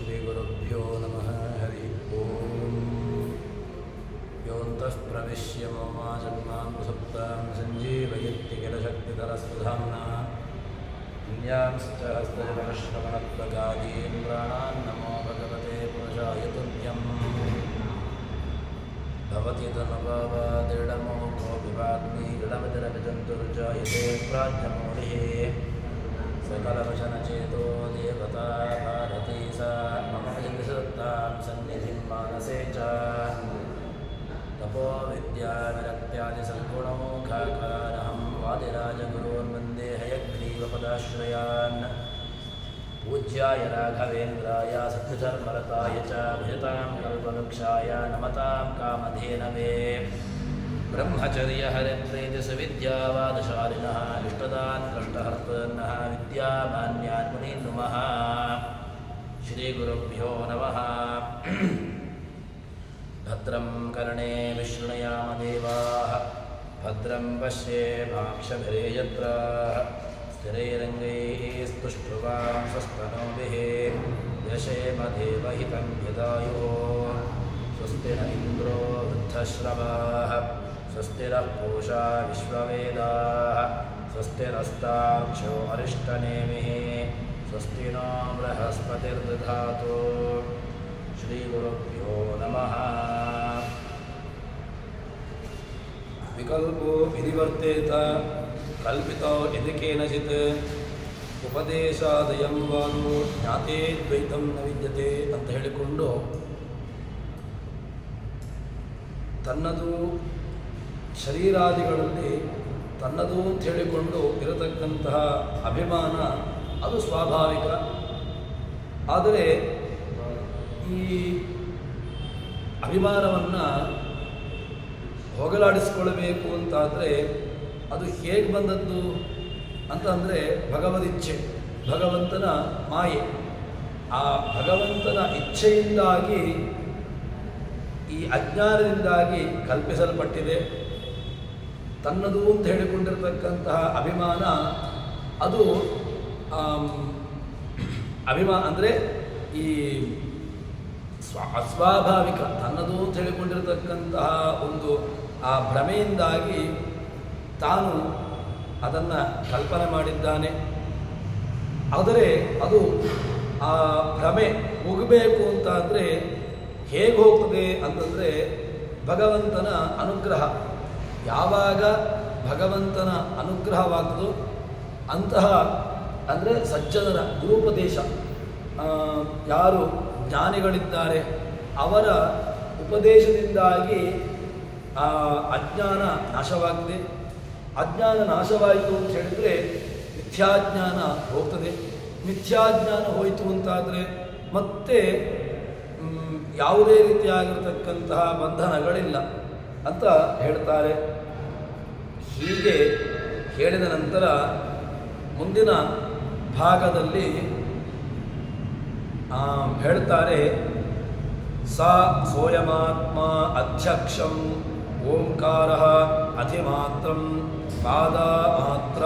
श्रीगुरुभ्यो नमः हरि ओम् योऽन्तः प्रविश्य मम जन्मां सुप्तां सञ्जीवयत्यखिलशक्तिधरस्वधाम्ना पुण्यांश्च हस्तजनश्रवणत्वगादीन् प्राणान् नमो भगवते पुरुषाय तुभ्यम् भवति तनुभावादिडमोघो विवाग्मी इडमतिरभिजन्तुर्जायते प्राज्ञमौलिः सकलवचनचेतो देवता भारती सा मम जगसत्तां सन्निधिं मानसे च तपो विद्याविरक्त्यादिसद्गुणमोघाकाराहं वादिराजगुरोर्वन्दे हयग्रीवपदाश्रयान् पूज्याय राघवेन्द्राय सत्यधर्मरताय च भजतां कल्पवृक्षाय नमतां कामधेनवे ब्रह्मचर्यहरिप्रीतिसुविद्यावादशालिनः इष्टदान् कष्टहर्तॄन्नः विद्यामान्यान् मुनीन् नुमः श्रीगुरुभ्यो नमः भद्रं कर्णे विशृणुयाम देवाः भद्रं पश्येमाक्षभिर्यजत्राः स्थिरैरङ्गैः स्तुष्ट्वां स्वस्तनूभिः यशेमदेवहितं यदायुः स्वस्ति न इन्द्रो वृद्धश्रवाः स्वस्ति नः पूषा विश्ववेदाः स्वस्ति नस्तार्क्ष्यो अरिष्टनेमिः स्वस्ति नो बृहस्पतिर्दधातु श्रीगुरुभ्यो नमः विकल्पो विधिवर्तेत कल्पितो यदि केनचित् उपदेशादयं वानु ज्ञाते द्वैतं न विद्यते ಅಂತ ಹೇಳಿಕೊಂಡು ತನ್ನದು ಶರೀರಾದಿಗಳಲ್ಲಿ ತನ್ನದು ಅಂತ ಹೇಳಿಕೊಂಡು ಇರತಕ್ಕಂತಹ ಅಭಿಮಾನ ಅದು ಸ್ವಾಭಾವಿಕ. ಆದರೆ ಈ ಅಭಿಮಾನವನ್ನು ಹೋಗಲಾಡಿಸಿಕೊಳ್ಳಬೇಕು ಅಂತಾದರೆ ಅದು ಹೇಗೆ ಬಂದದ್ದು ಅಂತಂದರೆ ಭಗವದಿಚ್ಛೆ, ಭಗವಂತನ ಮಾಯೆ. ಆ ಭಗವಂತನ ಇಚ್ಛೆಯಿಂದಾಗಿ ಈ ಅಜ್ಞಾನದಿಂದಾಗಿ ಕಲ್ಪಿಸಲ್ಪಟ್ಟಿದೆ. ತನ್ನದು ಅಂತ ಹೇಳಿಕೊಂಡಿರತಕ್ಕಂತಹ ಅಭಿಮಾನ ಅದು ಅಭಿಮಾನ ಅಂದರೆ ಈ ಅಸ್ವಾಭಾವಿಕ, ತನ್ನದು ಅಂತ ಹೇಳಿಕೊಂಡಿರತಕ್ಕಂತಹ ಒಂದು ಆ ಭ್ರಮೆಯಿಂದಾಗಿ ತಾನು ಅದನ್ನು ಕಲ್ಪನೆ ಮಾಡಿದ್ದಾನೆ. ಆದರೆ ಅದು ಆ ಭ್ರಮೆ ಹೋಗಬೇಕು ಅಂತಾದರೆ ಹೇಗೆ ಹೋಗ್ತದೆ ಅಂತಂದರೆ ಭಗವಂತನ ಅನುಗ್ರಹ. ಯಾವಾಗ ಭಗವಂತನ ಅನುಗ್ರಹವಾಗ್ತದೋ ಅಂತಹ ಅಂದರೆ ಸಜ್ಜನರ ಗುರುಪದೇಶ, ಯಾರು ಜ್ಞಾನಿಗಳಿದ್ದಾರೆ ಅವರ ಉಪದೇಶದಿಂದಾಗಿ ಆ ಅಜ್ಞಾನ ನಾಶವಾಗಿದೆ. ಅಜ್ಞಾನ ನಾಶವಾಯಿತು ಅಂತ ಹೇಳಿದರೆ ಮಿಥ್ಯಾಜ್ಞಾನ ಹೋಗ್ತದೆ. ಮಿಥ್ಯಾಜ್ಞಾನ ಹೋಯಿತು ಅಂತಾದರೆ ಮತ್ತೆ ಯಾವುದೇ ರೀತಿಯಾಗಿರತಕ್ಕಂತಹ ಬಂಧನಗಳಿಲ್ಲ ಅಂತ ಹೇಳ್ತಾರೆ. ಹೀಗೆ ಹೇಳಿದ ನಂತರ ಮುಂದಿನ ಭಾಗದಲ್ಲಿ ಹೇಳ್ತಾರೆ, ಸಾ ಸೋಯಮಾತ್ಮ ಅಧ್ಯಕ್ಷಂ ಓಂಕಾರ ಅಧಿಮಾತ್ರಂ ಪಾದ ಮಾತ್ರ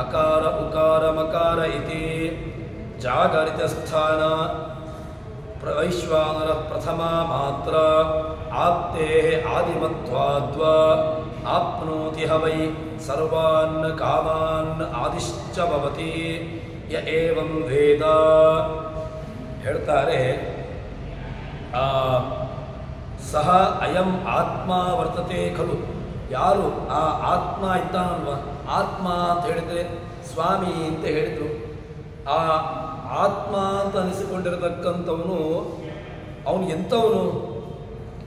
ಅಕಾರ ಉಕಾರ ಮಕಾರ ಇತಿ ಜಾಗರಿತ ಸ್ಥಾನ ವೈಶ್ವಾನರ ಪ್ರಥಮ ಮಾತ್ರ ಆಪ್ತೆ ಆದಿಮತ್ವಾದ್ವ ಆಪ್ನೋತಿ ಹವೈ ಸರ್ವಾನ್ ಕಾಮಾನ್ ಆದಿಶ್ಚ ಭವತಿ ಯ ಏವಂ ವೇದ. ಹೇಳ್ತಾರೆ, ಸಹ ಅಯಂ ಆತ್ಮ ವರ್ತತೆ ಖಲು. ಯಾರು ಆ ಆತ್ಮ ಇದ್ದಾನಲ್ವ, ಆತ್ಮ ಅಂತ ಹೇಳಿದರೆ ಸ್ವಾಮಿ ಅಂತ ಹೇಳಿದರು. ಆ ಆತ್ಮ ಅಂತ ಅನಿಸಿಕೊಂಡಿರತಕ್ಕಂಥವನು ಅವನು ಎಂಥವನು?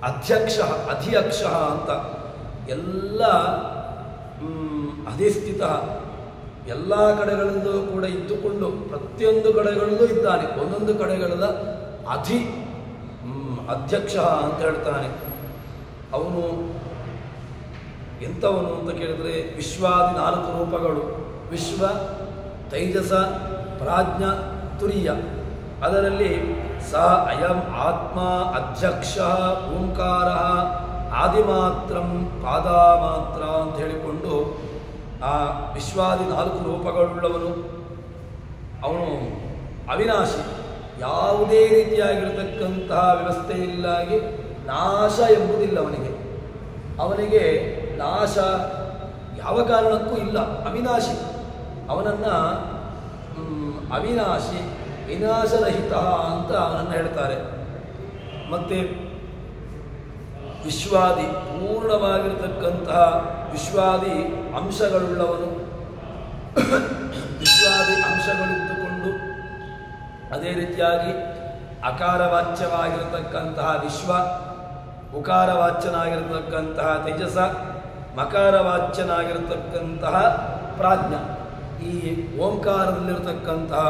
ಅಧ್ಯಕ್ಷ ಅಧಿಯಕ್ಷ ಅಂತ, ಎಲ್ಲ ಅಧಿಸ್ಥಿತ, ಎಲ್ಲ ಕಡೆಗಳಲ್ಲೂ ಕೂಡ ಇದ್ದುಕೊಂಡು ಪ್ರತಿಯೊಂದು ಕಡೆಗಳಲ್ಲೂ ಇದ್ದಾನೆ. ಒಂದೊಂದು ಕಡೆಗಳ ಅಧ್ಯಕ್ಷ ಅಂತ ಹೇಳ್ತಾನೆ. ಅವನು ಎಂಥವನು ಅಂತ ಕೇಳಿದರೆ ವಿಶ್ವಾದಿ 4 ರೂಪಗಳು, ವಿಶ್ವ, ತೈಜಸ, ಪ್ರಾಜ್ಞ, ತುರಿಯ. ಅದರಲ್ಲಿ ಸ ಅಯಂ ಆತ್ಮ ಅಧ್ಯಕ್ಷ ಓಂಕಾರ ಆದಿಮಾತ್ರಂ ಪಾದಮಾತ್ರ ಅಂತ ಹೇಳಿಕೊಂಡು ಆ ವಿಶ್ವಾದಿ 4 ರೂಪಗಳುಳ್ಳವನು. ಅವನು ಅವಿನಾಶಿ, ಯಾವುದೇ ರೀತಿಯಾಗಿರತಕ್ಕಂತಹ ವ್ಯವಸ್ಥೆ ಇಲ್ಲಾಗಿ ನಾಶ ಎಂಬುದಿಲ್ಲ ಅವನಿಗೆ ನಾಶ ಯಾವ ಕಾರಣಕ್ಕೂ ಇಲ್ಲ. ಅವಿನಾಶಿ, ಅವನನ್ನು ಅವಿನಾಶಿ ವಿನಾಶರಹಿತ ಅಂತ ಅವನನ್ನು ಹೇಳ್ತಾರೆ. ಮತ್ತು ವಿಶ್ವಾದಿ, ಪೂರ್ಣವಾಗಿರತಕ್ಕಂತಹ ವಿಶ್ವಾದಿ ಅಂಶಗಳುಳ್ಳವನು. ವಿಶ್ವಾದಿ ಅಂಶಗಳಿದ್ದುಕೊಂಡು ಅದೇ ರೀತಿಯಾಗಿ ಅಕಾರವಾಚ್ಯವಾಗಿರತಕ್ಕಂತಹ ವಿಶ್ವ, ಉಕಾರವಾಚ್ಯನಾಗಿರತಕ್ಕಂತಹ ತೇಜಸ, ಮಕಾರವಾಚ್ಯನಾಗಿರತಕ್ಕಂತಹ ಪ್ರಾಜ್ಞ. ಈ ಓಂಕಾರದಲ್ಲಿರತಕ್ಕಂತಹ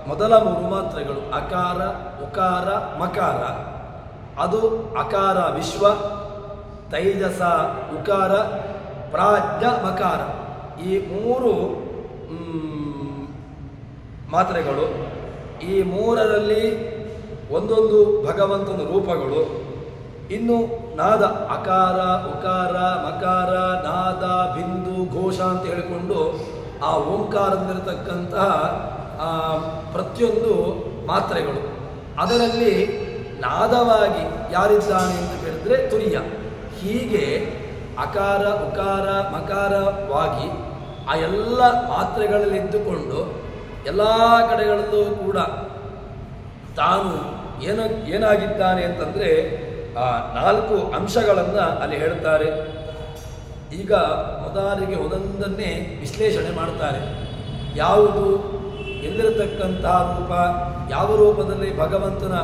ಮೊದಲ 3 ಮಾತ್ರೆಗಳು ಅಕಾರ, ಉಕಾರ, ಮಕಾರ. ಅದು ಅಕಾರ ವಿಶ್ವ, ತೈಜಸ ಉಕಾರ, ಪ್ರಾಜ್ಞ ಮಕಾರ. ಈ 3 ಮಾತ್ರೆಗಳು. ಈ 3ರಲ್ಲಿ ಒಂದೊಂದು ಭಗವಂತನ ರೂಪಗಳು. ಇನ್ನು ನಾದ ಅಕಾರ, ಉಕಾರ, ಮಕಾರ, ನಾದ, ಬಿಂದು, ಘೋಷ ಅಂತ ಹೇಳಿಕೊಂಡು ಆ ಓಂಕಾರದಲ್ಲಿರತಕ್ಕಂತಹ ಪ್ರತಿಯೊಂದು ಮಾತ್ರೆಗಳು. ಅದರಲ್ಲಿ ನಾದವಾಗಿ ಯಾರಿದ್ದಾನೆ ಅಂತ ಕೇಳಿದ್ರೆ ತುರಿಯ. ಹೀಗೆ ಅಕಾರ, ಉಕಾರ, ಮಕಾರವಾಗಿ ಆ ಎಲ್ಲ ಮಾತ್ರೆಗಳಲ್ಲಿದ್ದುಕೊಂಡು ಎಲ್ಲ ಕಡೆಗಳಲ್ಲೂ ಕೂಡ ತಾನು ಏನಾಗಿದ್ದಾನೆ ಅಂತಂದರೆ ಆ 4 ಅಂಶಗಳನ್ನು ಅಲ್ಲಿ ಹೇಳ್ತಾರೆ. ಈಗ ಮೊದಲಿಗೆ ಒಂದೊಂದನ್ನೇ ವಿಶ್ಲೇಷಣೆ ಮಾಡ್ತಾರೆ. ಯಾವುದು ಎಲ್ಲಿರತಕ್ಕಂತಹ ರೂಪ, ಯಾವ ರೂಪದಲ್ಲಿ ಭಗವಂತನ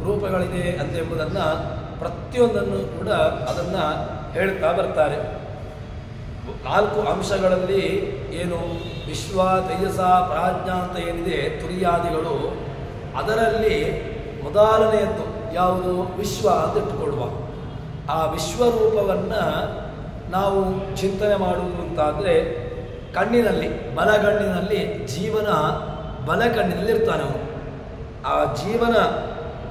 ರೂಪಗಳಿದೆ ಎಂಬುದನ್ನು ಪ್ರತಿಯೊಂದನ್ನು ಕೂಡ ಅದನ್ನು ಹೇಳ್ತಾ ಬರ್ತಾರೆ. 4 ಅಂಶಗಳಲ್ಲಿ ಏನು ವಿಶ್ವ, ತೇಜಸ, ಪ್ರಾಜ್ಞಾ ಅಂತ ಏನಿದೆ ತುರಿಯಾದಿಗಳು, ಅದರಲ್ಲಿ ಮೊದಲನೆಯದ್ದು ಯಾವುದು ವಿಶ್ವ ಅಂತ ಇಟ್ಟುಕೊಳ್ಳುವ. ಆ ವಿಶ್ವರೂಪವನ್ನು ನಾವು ಚಿಂತನೆ ಮಾಡುವುದು ಅಂತಾದರೆ ಕಣ್ಣಿನಲ್ಲಿ, ಬಲಗಣ್ಣಿನಲ್ಲಿ ಜೀವನ ಬಲಕಣ್ಣಿನಲ್ಲಿರ್ತಾನೆ ಅವನು. ಆ ಜೀವನ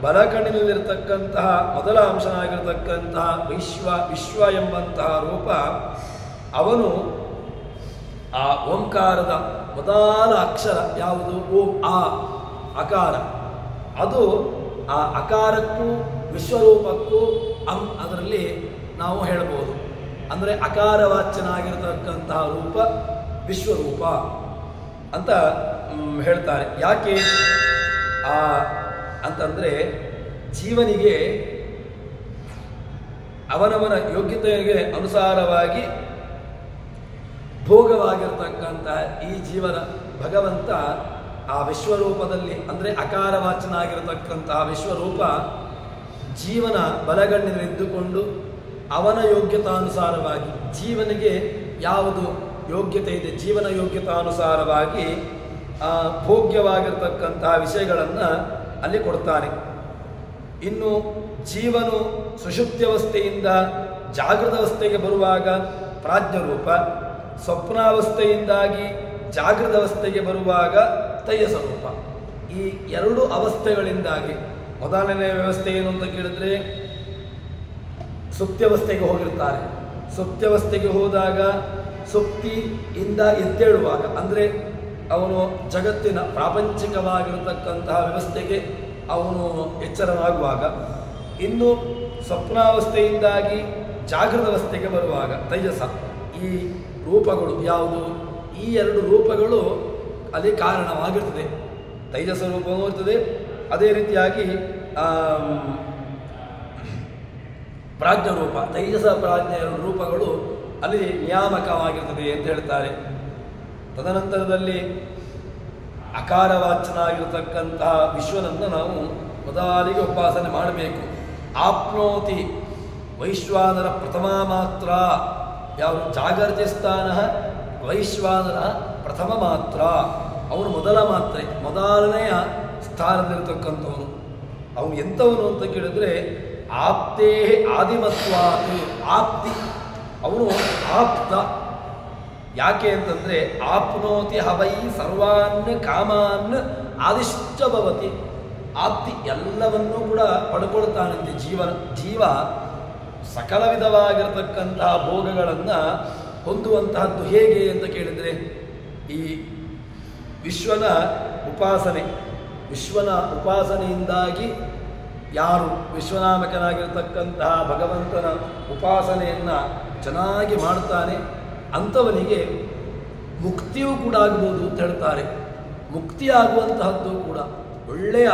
ಬಲಕಣ್ಣಿನಲ್ಲಿರ್ತಕ್ಕಂತಹ ಮೊದಲ ಅಂಶನಾಗಿರ್ತಕ್ಕಂತಹ ವಿಶ್ವ ಎಂಬಂತಹ ರೂಪ ಅವನು ಆ ಓಂಕಾರದ ಮೊದಲ ಅಕ್ಷರ ಯಾವುದು ಓಂ, ಆ ಅಕಾರ. ಅದು ಆ ಅಕಾರಕ್ಕೂ ವಿಶ್ವರೂಪಕ್ಕೂ ಅದರಲ್ಲಿ ನಾವು ಹೇಳ್ಬೋದು. ಅಂದರೆ ಅಕಾರವಾಚ್ಯನಾಗಿರ್ತಕ್ಕಂತಹ ರೂಪ ವಿಶ್ವರೂಪ ಅಂತ ಹೇಳ್ತಾರೆ. ಯಾಕೆ ಅಂತಂದರೆ ಜೀವನಿಗೆ ಅವನವನ ಯೋಗ್ಯತೆಗೆ ಅನುಸಾರವಾಗಿ ಭೋಗವಾಗಿರ್ತಕ್ಕಂತಹ ಈ ಜೀವನ ಭಗವಂತ ಆ ವಿಶ್ವರೂಪದಲ್ಲಿ, ಅಂದರೆ ಅಕಾರವಾಚನಾಗಿರತಕ್ಕಂತಹ ವಿಶ್ವರೂಪ ಜೀವನ ಬಲಗಣ್ಣಿನಲ್ಲಿದ್ದುಕೊಂಡು ಅವನ ಯೋಗ್ಯತಾನುಸಾರವಾಗಿ ಜೀವನಿಗೆ ಯಾವುದು ಯೋಗ್ಯತೆ ಇದೆ, ಜೀವನ ಯೋಗ್ಯತಾನುಸಾರವಾಗಿ ಭೋಗ್ಯವಾಗಿರ್ತಕ್ಕಂತಹ ವಿಷಯಗಳನ್ನು ಅಲ್ಲಿ ಕೊಡ್ತಾನೆ. ಇನ್ನು ಜೀವನು ಸುಷುಪ್ತ್ಯವಸ್ಥೆಯಿಂದ ಜಾಗೃತಾವಸ್ಥೆಗೆ ಬರುವಾಗ ಪ್ರಾಜ್ಞರೂಪ, ಸ್ವಪ್ನಾವಸ್ಥೆಯಿಂದಾಗಿ ಜಾಗೃತಾವಸ್ಥೆಗೆ ಬರುವಾಗ ತೈಜಸ ರೂಪ. ಈ 2 ಅವಸ್ಥೆಗಳಿಂದಾಗಿ ಮೊದಲನೇ ವ್ಯವಸ್ಥೆ ಏನು ಅಂತ ಕೇಳಿದ್ರೆ ಸುಪ್ತ್ಯವಸ್ಥೆಗೆ ಹೋಗಿರ್ತಾರೆ. ಸುಪ್ತ್ಯವಸ್ಥೆಗೆ ಹೋದಾಗ ಸುಪ್ತಿಯಿಂದ ಎದ್ದೇಳುವಾಗ, ಅಂದರೆ ಅವನು ಜಗತ್ತಿನ ಪ್ರಾಪಂಚಿಕವಾಗಿರತಕ್ಕಂತಹ ವ್ಯವಸ್ಥೆಗೆ ಅವನು ಎಚ್ಚರನಾಗುವಾಗ. ಇನ್ನು ಸ್ವಪ್ನಾವಸ್ಥೆಯಿಂದಾಗಿ ಜಾಗೃತಾವಸ್ಥೆಗೆ ಬರುವಾಗ ತೈಜಸ. ಈ ರೂಪಗಳು ಯಾವುದು, ಈ 2 ರೂಪಗಳು ಅಲ್ಲಿ ಕಾರಣವಾಗಿರ್ತದೆ. ತೈಜಸ ರೂಪವೂ ಇರ್ತದೆ, ಅದೇ ರೀತಿಯಾಗಿ ಪ್ರಾಜ್ಞರೂಪ, ತೈಜಸ ಪ್ರಾಜ್ಞೆಯ ರೂಪಗಳು ಅಲ್ಲಿ ನಿಯಾಮಕವಾಗಿರ್ತದೆ ಅಂತ ಹೇಳ್ತಾರೆ. ತದನಂತರದಲ್ಲಿ ಅಕಾರವಾಚ್ಯನಾಗಿರತಕ್ಕಂತಹ ವಿಶ್ವನನ್ನು ನಾವು ಮೊದಲಿಗೆ ಉಪಾಸನೆ ಮಾಡಬೇಕು. ಆಪ್ನೋತಿ ವೈಶ್ವಾನರ ಪ್ರಥಮ ಮಾತ್ರ, ಯಾವ ಜಾಗೃತಿ ಸ್ಥಾನ ವೈಶ್ವಾನರ ಪ್ರಥಮ ಮಾತ್ರ, ಅವನು ಮೊದಲ ಮಾತ್ರೆ, ಮೊದಲನೆಯ ಸ್ಥಾನದಲ್ಲಿರ್ತಕ್ಕಂಥವನು. ಅವನು ಎಂಥವನು ಅಂತ ಕೇಳಿದ್ರೆ ಆಪ್ತೇ ಆದಿಮತ್ವಾತ್, ಆಪ್ತಿ, ಅವನು ಆಪ್ತ. ಯಾಕೆ ಅಂತಂದರೆ ಆಪ್ನೋತಿ ಹವೈ ಸರ್ವಾನ್ ಕಾಮಾನ್ ಆದಿಷ್ಟ ಭವತಿ. ಆಪ್ತಿ ಎಲ್ಲವನ್ನೂ ಕೂಡ ಪಡ್ಕೊಳ್ತಾನಂತೆ ಜೀವ ಸಕಲ ವಿಧವಾಗಿರತಕ್ಕಂತಹ ಭೋಗಗಳನ್ನು ಹೊಂದುವಂತಹದ್ದು ಹೇಗೆ ಅಂತ ಕೇಳಿದರೆ ಈ ವಿಶ್ವನ ಉಪಾಸನೆ, ವಿಶ್ವನ ಉಪಾಸನೆಯಿಂದಾಗಿ ಯಾರು ವಿಶ್ವನಾಮಕನಾಗಿರ್ತಕ್ಕಂತಹ ಭಗವಂತನ ಉಪಾಸನೆಯನ್ನು ಚೆನ್ನಾಗಿ ಮಾಡ್ತಾನೆ ಅಂಥವನಿಗೆ ಮುಕ್ತಿಯೂ ಕೂಡ ಆಗ್ಬೋದು ಅಂತ ಹೇಳ್ತಾರೆ. ಮುಕ್ತಿ ಆಗುವಂತಹದ್ದು ಕೂಡ ಒಳ್ಳೆಯ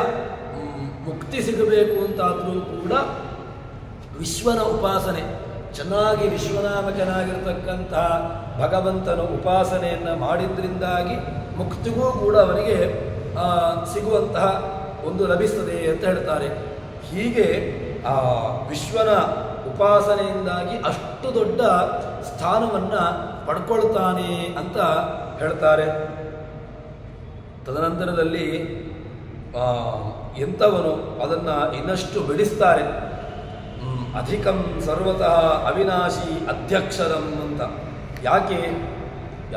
ಮುಕ್ತಿ ಸಿಗಬೇಕು ಅಂತಾದರೂ ಕೂಡ ವಿಶ್ವನ ಉಪಾಸನೆ ಚೆನ್ನಾಗಿ ವಿಶ್ವನಾಮಕನಾಗಿರ್ತಕ್ಕಂತಹ ಭಗವಂತನ ಉಪಾಸನೆಯನ್ನು ಮಾಡಿದ್ರಿಂದಾಗಿ ಮುಕ್ತಿಗೂ ಕೂಡ ಅವನಿಗೆ ಸಿಗುವಂತಹ ಒಂದು ಲಭಿಸ್ತದೆ ಅಂತ ಹೇಳ್ತಾರೆ. ಹೀಗೆ ಆ ವಿಶ್ವನ ಉಪಾಸನೆಯಿಂದಾಗಿ ಅಷ್ಟು ದೊಡ್ಡ ಸ್ಥಾನವನ್ನು ಪಡ್ಕೊಳ್ತಾನೆ ಅಂತ ಹೇಳ್ತಾರೆ. ತದನಂತರದಲ್ಲಿ ಎಂಥವನು ಅದನ್ನು ಇನ್ನಷ್ಟು ಬೆಳೆಸ್ತಾರೆ. ಅಧಿಕಂ ಸರ್ವತಃ ಅವಿನಾಶಿ ಅಧ್ಯಕ್ಷರಂ ಅಂತ. ಯಾಕೆ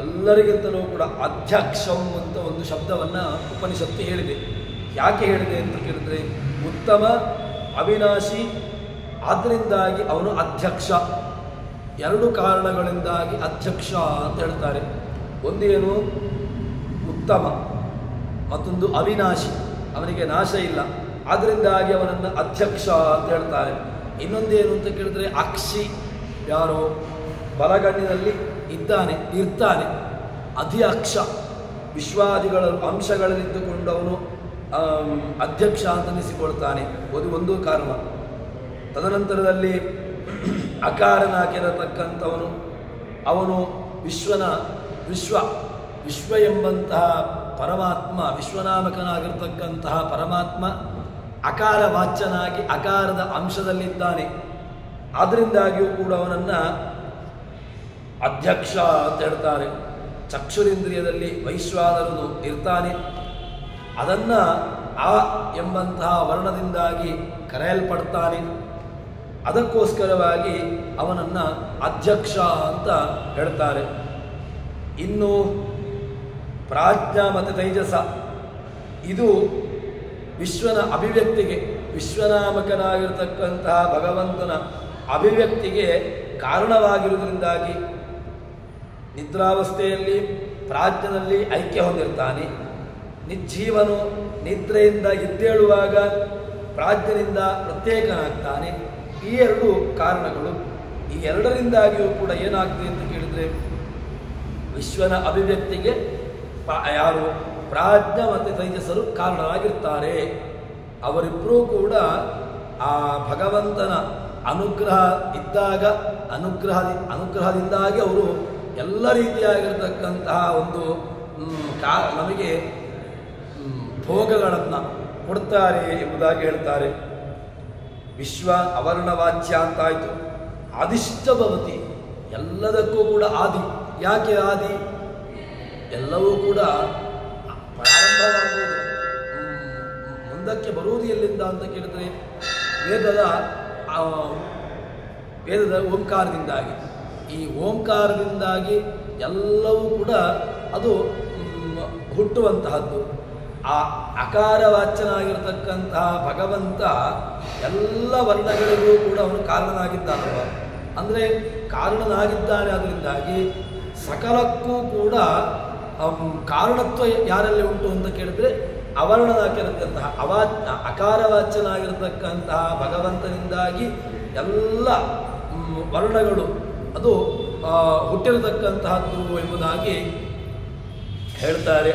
ಎಲ್ಲರಿಗಿಂತಲೂ ಕೂಡ ಅಧ್ಯಕ್ಷಂ ಅಂತ ಒಂದು ಶಬ್ದವನ್ನು ಉಪನಿಷತ್ತು ಹೇಳಿದೆ. ಯಾಕೆ ಹೇಳಿದೆ ಅಂತ ಕೇಳಿದ್ರೆ, ಉತ್ತಮ ಅವಿನಾಶಿ, ಆದ್ದರಿಂದಾಗಿ ಅವನು ಅಧ್ಯಕ್ಷ. ಎರಡು ಕಾರಣಗಳಿಂದಾಗಿ ಅಧ್ಯಕ್ಷ ಅಂತ ಹೇಳ್ತಾರೆ. ಒಂದೇನು ಉತ್ತಮ, ಮತ್ತೊಂದು ಅವಿನಾಶಿ, ಅವನಿಗೆ ನಾಶ ಇಲ್ಲ, ಆದ್ದರಿಂದಾಗಿ ಅವನನ್ನು ಅಧ್ಯಕ್ಷ ಅಂತ ಹೇಳ್ತಾರೆ. ಇನ್ನೊಂದೇನು ಅಂತ ಕೇಳಿದ್ರೆ ಅಕ್ಷಿ, ಯಾರೋ ಬಲಗಣ್ಣಿನಲ್ಲಿ ಇರ್ತಾನೆ, ಅಧಿಅಕ್ಷ, ವಿಶ್ವಾದಿಗಳ ಅಂಶಗಳಲ್ಲಿದ್ದುಕೊಂಡು ಅವನು ಅಧ್ಯಕ್ಷ ಅಂತ ಅನಿಸಿಕೊಳ್ತಾನೆ. ಒಂದು ಕಾರಣ. ತದನಂತರದಲ್ಲಿ ಅಕಾರನಾಗಿರತಕ್ಕಂಥವನು, ಅವನು ವಿಶ್ವ ಎಂಬಂತಹ ಪರಮಾತ್ಮ, ವಿಶ್ವನಾಮಕನಾಗಿರ್ತಕ್ಕಂತಹ ಪರಮಾತ್ಮ ಅಕಾರ ವಾಚ್ಯನಾಗಿ ಅಕಾರದ ಅಂಶದಲ್ಲಿದ್ದಾನೆ. ಆದ್ದರಿಂದಾಗಿಯೂ ಕೂಡ ಅವನನ್ನು ಅಧ್ಯಕ್ಷ ಅಂತ ಹೇಳ್ತಾರೆ. ಚಕ್ಷುರಿಂದ್ರಿಯದಲ್ಲಿ ವೈಶ್ವಾನರನು ಇರ್ತಾನೆ, ಅದನ್ನು ಆ ಎಂಬಂತಹ ವರ್ಣದಿಂದಾಗಿ ಕರೆಯಲ್ಪಡ್ತಾನೆ. ಅದಕ್ಕೋಸ್ಕರವಾಗಿ ಅವನನ್ನು ಅಧ್ಯಕ್ಷ ಅಂತ ಹೇಳ್ತಾರೆ. ಇನ್ನು ಪ್ರಾಜ್ಞ ಮತ್ತು ತೈಜಸ, ಇದು ವಿಶ್ವನ ಅಭಿವ್ಯಕ್ತಿಗೆ, ವಿಶ್ವನಾಮಕನಾಗಿರ್ತಕ್ಕಂತಹ ಭಗವಂತನ ಅಭಿವ್ಯಕ್ತಿಗೆ ಕಾರಣವಾಗಿರುವುದರಿಂದಾಗಿ ನಿದ್ರಾವಸ್ಥೆಯಲ್ಲಿ ಪ್ರಾಜ್ಞನಲ್ಲಿ ಐಕ್ಯ ಹೊಂದಿರ್ತಾನೆ. ಜೀವನು ನಿದ್ರೆಯಿಂದ ಎದ್ದೇಳುವಾಗ ಪ್ರಾಜ್ಞನಿಂದ ಪ್ರತ್ಯೇಕನಾಗ್ತಾನೆ. ಈ ಎರಡು ಕಾರಣಗಳು, ಈ ಎರಡರಿಂದಾಗಿಯೂ ಕೂಡ ಏನಾಗ್ತದೆ ಅಂತ ಕೇಳಿದರೆ, ವಿಶ್ವನ ಅಭಿವ್ಯಕ್ತಿಗೆ ಯಾರು ಪ್ರಾಜ್ಞ ಮತ್ತು ತೈಜಸರು ಕಾರಣರಾಗಿರ್ತಾರೆ. ಅವರಿಬ್ಬರೂ ಕೂಡ ಆ ಭಗವಂತನ ಅನುಗ್ರಹ ಇದ್ದಾಗ ಅನುಗ್ರಹದಿಂದಾಗಿ ಅವರು ಎಲ್ಲ ರೀತಿಯಾಗಿರ್ತಕ್ಕಂತಹ ಒಂದು ನಮಗೆ ಭೋಗಗಳನ್ನು ಕೊಡ್ತಾರೆ ಎಂಬುದಾಗಿ ಹೇಳ್ತಾರೆ. ವಿಶ್ವ ಅವರ್ಣವಾಚ್ಯ ಅಂತಾಯಿತು. ಆದಿಷ್ಟಭವತಿ, ಎಲ್ಲದಕ್ಕೂ ಕೂಡ ಆದಿ. ಯಾಕೆ ಆದಿ? ಎಲ್ಲವೂ ಕೂಡ ಪ್ರಾರಂಭವಾಗುವುದು, ಮುಂದಕ್ಕೆ ಬರುವುದು ಎಲ್ಲಿಂದ ಅಂತ ಕೇಳಿದರೆ ವೇದದ ಓಂಕಾರದಿಂದಾಗಿ. ಈ ಓಂಕಾರದಿಂದಾಗಿ ಎಲ್ಲವೂ ಕೂಡ ಅದು ಹುಟ್ಟುವಂತಹದ್ದು. ಆ ಅಕಾರವಾಚ್ಯನಾಗಿರ್ತಕ್ಕಂತಹ ಭಗವಂತ ಎಲ್ಲ ವರ್ಣಗಳಿಗೂ ಕೂಡ ಅವನು ಕಾರಣನಾಗಿದ್ದಾನಲ್ವ, ಅಂದರೆ ಕಾರಣನಾಗಿದ್ದಾನೆ. ಅದರಿಂದಾಗಿ ಸಕಲಕ್ಕೂ ಕೂಡ ಕಾರಣತ್ವ ಯಾರಲ್ಲಿ ಉಂಟು ಅಂತ ಕೇಳಿದ್ರೆ, ಅವರ್ಣನಾಗಿರತಕ್ಕಂತಹ ಅಕಾರವಾಚ್ಯನಾಗಿರ್ತಕ್ಕಂತಹ ಭಗವಂತನಿಂದಾಗಿ ಎಲ್ಲ ವರ್ಣಗಳು ಅದು ಹುಟ್ಟಿರತಕ್ಕಂತಹದ್ದು ಎಂಬುದಾಗಿ ಹೇಳ್ತಾರೆ.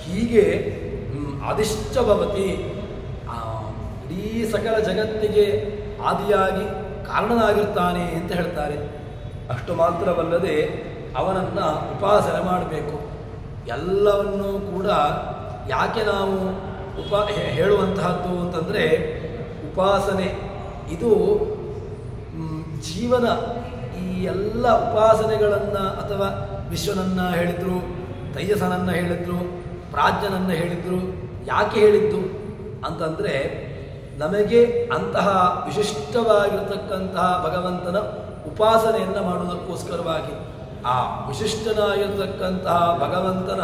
ಹೀಗೆ ಆದಿಷ್ಟಭವತಿ, ಇಡೀ ಸಕಲ ಜಗತ್ತಿಗೆ ಆದಿಯಾಗಿ ಕಾರಣನಾಗಿರ್ತಾನೆ ಅಂತ ಹೇಳ್ತಾರೆ. ಅಷ್ಟು ಮಾತ್ರವಲ್ಲದೆ ಅವನನ್ನು ಉಪಾಸನೆ ಮಾಡಬೇಕು. ಎಲ್ಲವನ್ನೂ ಕೂಡ ಯಾಕೆ ನಾವು ಹೇಳುವಂತಹದ್ದು ಅಂತಂದರೆ, ಉಪಾಸನೆ ಇದು ಜೀವನ. ಈ ಎಲ್ಲ ಉಪಾಸನೆಗಳನ್ನು ಅಥವಾ ವಿಶ್ವನನ್ನು ಹೇಳಿದರು, ತೈಜಸನನ್ನು ಹೇಳಿದರು, ಪ್ರಾಜ್ಞನನ್ನು ಹೇಳಿದರು. ಯಾಕೆ ಹೇಳಿದ್ದು ಅಂತಂದರೆ, ನಮಗೆ ಅಂತಹ ವಿಶಿಷ್ಟವಾಗಿರತಕ್ಕಂತಹ ಭಗವಂತನ ಉಪಾಸನೆಯನ್ನು ಮಾಡುವುದಕ್ಕೋಸ್ಕರವಾಗಿ. ಆ ವಿಶಿಷ್ಟನಾಗಿರ್ತಕ್ಕಂತಹ ಭಗವಂತನ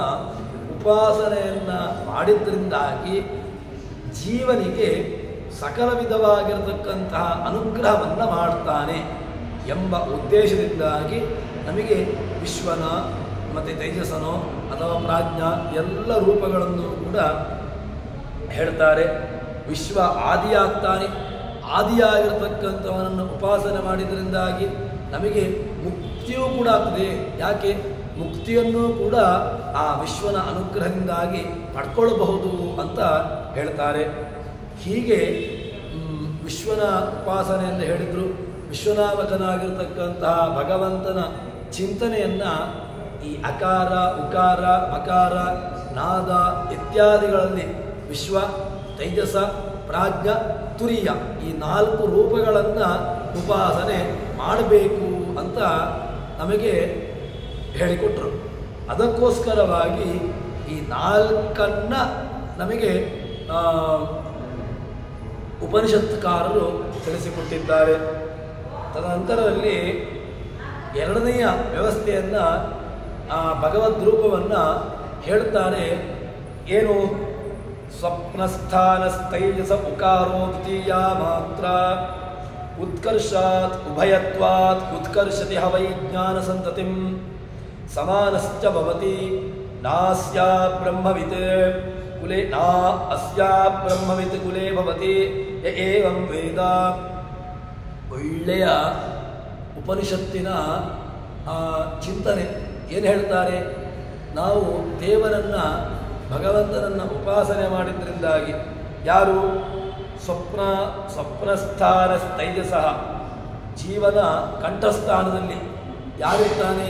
ಉಪಾಸನೆಯನ್ನು ಮಾಡಿದ್ರಿಂದಾಗಿ ಜೀವನಿಗೆ ಸಕಲ ವಿಧವಾಗಿರತಕ್ಕಂತಹ ಅನುಗ್ರಹವನ್ನು ಮಾಡ್ತಾನೆ ಎಂಬ ಉದ್ದೇಶದಿಂದಾಗಿ ನಮಗೆ ವಿಶ್ವನ ಮತ್ತು ತೈಜಸನೋ ಅಥವಾ ಪ್ರಾಜ್ಞ ಎಲ್ಲ ರೂಪಗಳನ್ನು ಕೂಡ ಹೇಳ್ತಾರೆ. ವಿಶ್ವ ಆದಿಯಾಗ್ತಾನೆ, ಆದಿಯಾಗಿರ್ತಕ್ಕಂಥವನನ್ನು ಉಪಾಸನೆ ಮಾಡಿದ್ರಿಂದಾಗಿ ನಮಗೆ ಮುಕ್ತಿಯೂ ಕೂಡ ಆಗ್ತದೆ. ಯಾಕೆ? ಮುಕ್ತಿಯನ್ನು ಕೂಡ ಆ ವಿಶ್ವನ ಅನುಗ್ರಹದಿಂದಾಗಿ ಪಡ್ಕೊಳ್ಳಬಹುದು ಅಂತ ಹೇಳ್ತಾರೆ. ಹೀಗೆ ವಿಶ್ವನ ಉಪಾಸನೆ ಎಂದು ಹೇಳಿದರು. ವಿಶ್ವನಾಮಕನಾಗಿರ್ತಕ್ಕಂತಹ ಭಗವಂತನ ಚಿಂತನೆಯನ್ನು ಈ ಅಕಾರ, ಉಕಾರ, ಮಕಾರ, ನಾದ ಇತ್ಯಾದಿಗಳಲ್ಲಿ ವಿಶ್ವ, ತೈಜಸ, ಪ್ರಾಜ್ಞ, ತುರಿಯ ಈ 4 ರೂಪಗಳನ್ನು ಉಪಾಸನೆ ಮಾಡಬೇಕು ಅಂತ ನಮಗೆ ಹೇಳಿಕೊಟ್ರು. ಅದಕ್ಕೋಸ್ಕರವಾಗಿ ಈ 4 ನಮಗೆ ಉಪನಿಷತ್ಕಾರರು ತಿಳಿಸಿಕೊಟ್ಟಿದ್ದಾರೆ. ತದನಂತರದಲ್ಲಿ 2ನೆಯ ವ್ಯವಸ್ಥೆಯನ್ನು ಭಗವದ್ ರೂಪವನ್ನು ಹೇಳ್ತಾರೆ. ಏನು? ಸ್ವಪ್ನಸ್ಥಾನಸ್ತೈಜಸ ಉಕಾರೋ ದ್ವಿತೀಯ ಮಾತ್ರ ಉತ್ಕರ್ಷಾತ್ ಉಭಯತ್ವಾತ್ ಉತ್ಕರ್ಷತಿ ಹವೈ ಜ್ಞಾನ ಸಂತತಿಂ ಸಮಾನಶ್ಚ ಭವತಿ ನಾಸ್ಯಾ ಬ್ರಹ್ಮವಿತ್ ಕುಲೆ ನಾ ಅಸ್ಯಾ ಬ್ರಹ್ಮವಿತ್ ಕುಲೆ ಭವತಿ ಯ ಏವಂ ವೇದ. ಒಳ್ಳೆಯ ಉಪನಿಷತ್ತಿನ ಚಿಂತನೆ. ಏನು ಹೇಳ್ತಾರೆ? ನಾವು ದೇವರನ್ನು, ಭಗವಂತನನ್ನು ಉಪಾಸನೆ ಮಾಡಿದ್ರಿಂದಾಗಿ ಯಾರು? ಸ್ವಪ್ನಸ್ಥಾನ ತೈಜಸ, ಜೀವನ ಕಂಠಸ್ಥಾನದಲ್ಲಿ ಯಾರಿರ್ತಾನೆ?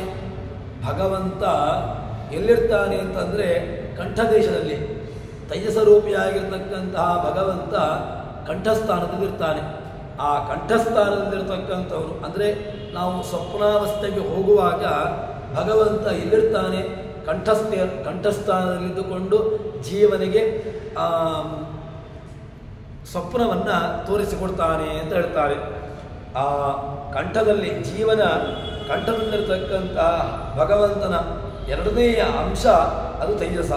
ಭಗವಂತ ಎಲ್ಲಿರ್ತಾನೆ ಅಂತಂದರೆ ಕಂಠದೇಶದಲ್ಲಿ. ತೈಜಸರೂಪಿಯಾಗಿರ್ತಕ್ಕಂತಹ ಭಗವಂತ ಕಂಠಸ್ಥಾನದಲ್ಲಿರ್ತಾನೆ. ಆ ಕಂಠಸ್ಥಾನದಲ್ಲಿರ್ತಕ್ಕಂಥವ್ರು ಅಂದರೆ ನಾವು ಸ್ವಪ್ನಾವಸ್ಥೆಗೆ ಹೋಗುವಾಗ ಭಗವಂತ ಎಲ್ಲಿರ್ತಾನೆ? ಕಂಠಸ್ಥಾನದಲ್ಲಿದ್ದುಕೊಂಡು ಜೀವನಿಗೆ ಸ್ವಪ್ನವನ್ನು ತೋರಿಸಿಕೊಡ್ತಾನೆ ಅಂತ ಹೇಳ್ತಾರೆ. ಆ ಕಂಠದಲ್ಲಿ, ಜೀವನ ಕಂಠದಲ್ಲಿರ್ತಕ್ಕಂಥ ಭಗವಂತನ 2ನೆಯ ಅಂಶ ಅದು ತೈಜಸ.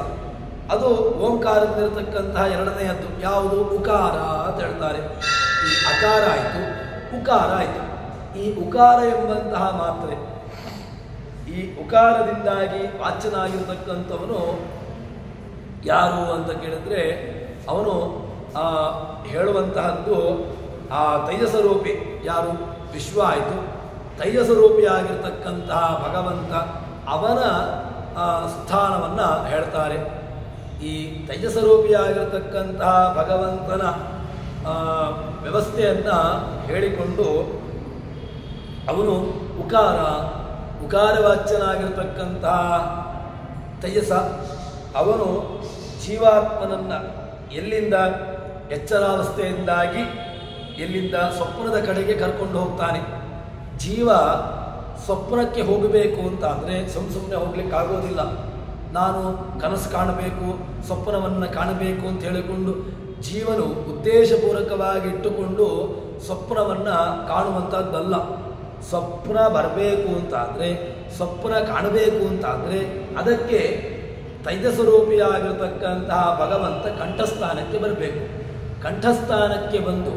ಅದು ಓಂಕಾರದಲ್ಲಿರ್ತಕ್ಕಂತಹ 2ನೆಯದ್ದು ಯಾವುದು? ಉಕಾರ ಅಂತ ಹೇಳ್ತಾರೆ. ಈ ಅಕಾರ ಆಯಿತು, ಉಕಾರ ಆಯಿತು. ಈ ಉಕಾರ ಎಂಬಂತಹ ಮಾತ್ರೆ, ಈ ಉಕಾರದಿಂದಾಗಿ ವಾಚ್ಯನಾಗಿರ್ತಕ್ಕಂಥವನು ಯಾರು ಅಂತ ಕೇಳಿದ್ರೆ ಅವನು ಹೇಳುವಂತಹದ್ದು ಆ ತೈಜಸರೂಪಿ ಯಾರು? ವಿಶ್ವ ಆಯಿತು. ತೈಜಸರೂಪಿಯಾಗಿರ್ತಕ್ಕಂತಹ ಭಗವಂತ, ಅವನ ಸ್ಥಾನವನ್ನು ಹೇಳ್ತಾರೆ. ಈ ತೈಜಸರೂಪಿಯಾಗಿರ್ತಕ್ಕಂತಹ ಭಗವಂತನ ವ್ಯವಸ್ಥೆಯನ್ನು ಹೇಳಿಕೊಂಡು ಅವನು ಉಕಾರವಾಚ್ಯನಾಗಿರ್ತಕ್ಕಂತಹ ತೈಜಸ, ಅವನು ಜೀವಾತ್ಮನನ್ನು ಎಲ್ಲಿಂದ? ಎಚ್ಚರಾವಸ್ಥೆಯಿಂದಾಗಿ ಎಲ್ಲಿಂದ? ಸ್ವಪ್ನದ ಕಡೆಗೆ ಕರ್ಕೊಂಡು ಹೋಗ್ತಾನೆ. ಜೀವ ಸ್ವಪ್ನಕ್ಕೆ ಹೋಗಬೇಕು ಅಂತ ಅಂದರೆ ಸುಮ್ಮನೆ ಹೋಗ್ಲಿಕ್ಕಾಗೋದಿಲ್ಲ. ನಾನು ಕನಸು ಕಾಣಬೇಕು, ಸ್ವಪ್ನವನ್ನು ಕಾಣಬೇಕು ಅಂತ ಹೇಳಿಕೊಂಡು ಜೀವನು ಉದ್ದೇಶಪೂರ್ವಕವಾಗಿ ಇಟ್ಟುಕೊಂಡು ಸ್ವಪ್ನವನ್ನು ಕಾಣುವಂಥದ್ದಲ್ಲ. ಸ್ವಪ್ನ ಬರಬೇಕು ಅಂತಾದರೆ, ಸ್ವಪ್ನ ಕಾಣಬೇಕು ಅಂತಾದರೆ ಅದಕ್ಕೆ ತೈಜಸ್ವರೂಪಿಯಾಗಿರ್ತಕ್ಕಂತಹ ಭಗವಂತ ಕಂಠಸ್ಥಾನಕ್ಕೆ ಬರಬೇಕು. ಕಂಠಸ್ಥಾನಕ್ಕೆ ಬಂದು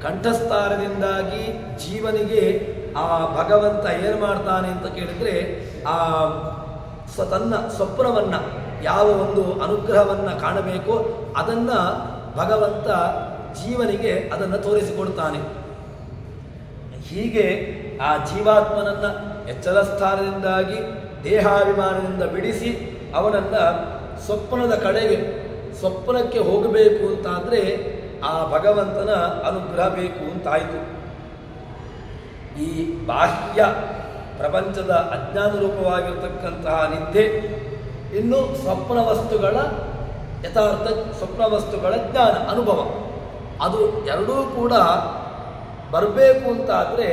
ಕಂಠಸ್ಥಾನದಿಂದಾಗಿ ಜೀವನಿಗೆ ಆ ಭಗವಂತ ಏನು ಮಾಡ್ತಾನೆ ಅಂತ ಕೇಳಿದರೆ ತನ್ನ ಸ್ವಪ್ನವನ್ನು, ಯಾವ ಒಂದು ಅನುಗ್ರಹವನ್ನು ಕಾಣಬೇಕೋ ಅದನ್ನು ಭಗವಂತ ಜೀವನಿಗೆ ಅದನ್ನು ತೋರಿಸಿಕೊಡ್ತಾನೆ. ಹೀಗೆ ಆ ಜೀವಾತ್ಮನನ್ನು ಎಚ್ಚರ ಸ್ಥಾನದಿಂದಾಗಿ ದೇಹಾಭಿಮಾನದಿಂದ ಬಿಡಿಸಿ ಅವನನ್ನು ಸ್ವಪ್ನದ ಕಡೆಗೆ, ಸ್ವಪ್ನಕ್ಕೆ ಹೋಗಬೇಕು ಅಂತಾದರೆ ಆ ಭಗವಂತನ ಅನುಗ್ರಹ ಬೇಕು ಅಂತಾಯಿತು. ಈ ಬಾಹ್ಯ ಪ್ರಪಂಚದ ಅಜ್ಞಾನ ರೂಪವಾಗಿರ್ತಕ್ಕಂತಹ ನಿದ್ದೆ, ಇನ್ನು ಸ್ವಪ್ನ ವಸ್ತುಗಳ ಯಥಾರ್ಥ, ಸ್ವಪ್ನ ವಸ್ತುಗಳ ಜ್ಞಾನ ಅನುಭವ, ಅದು ಎರಡೂ ಕೂಡ ಬರಬೇಕು ಅಂತಾದರೆ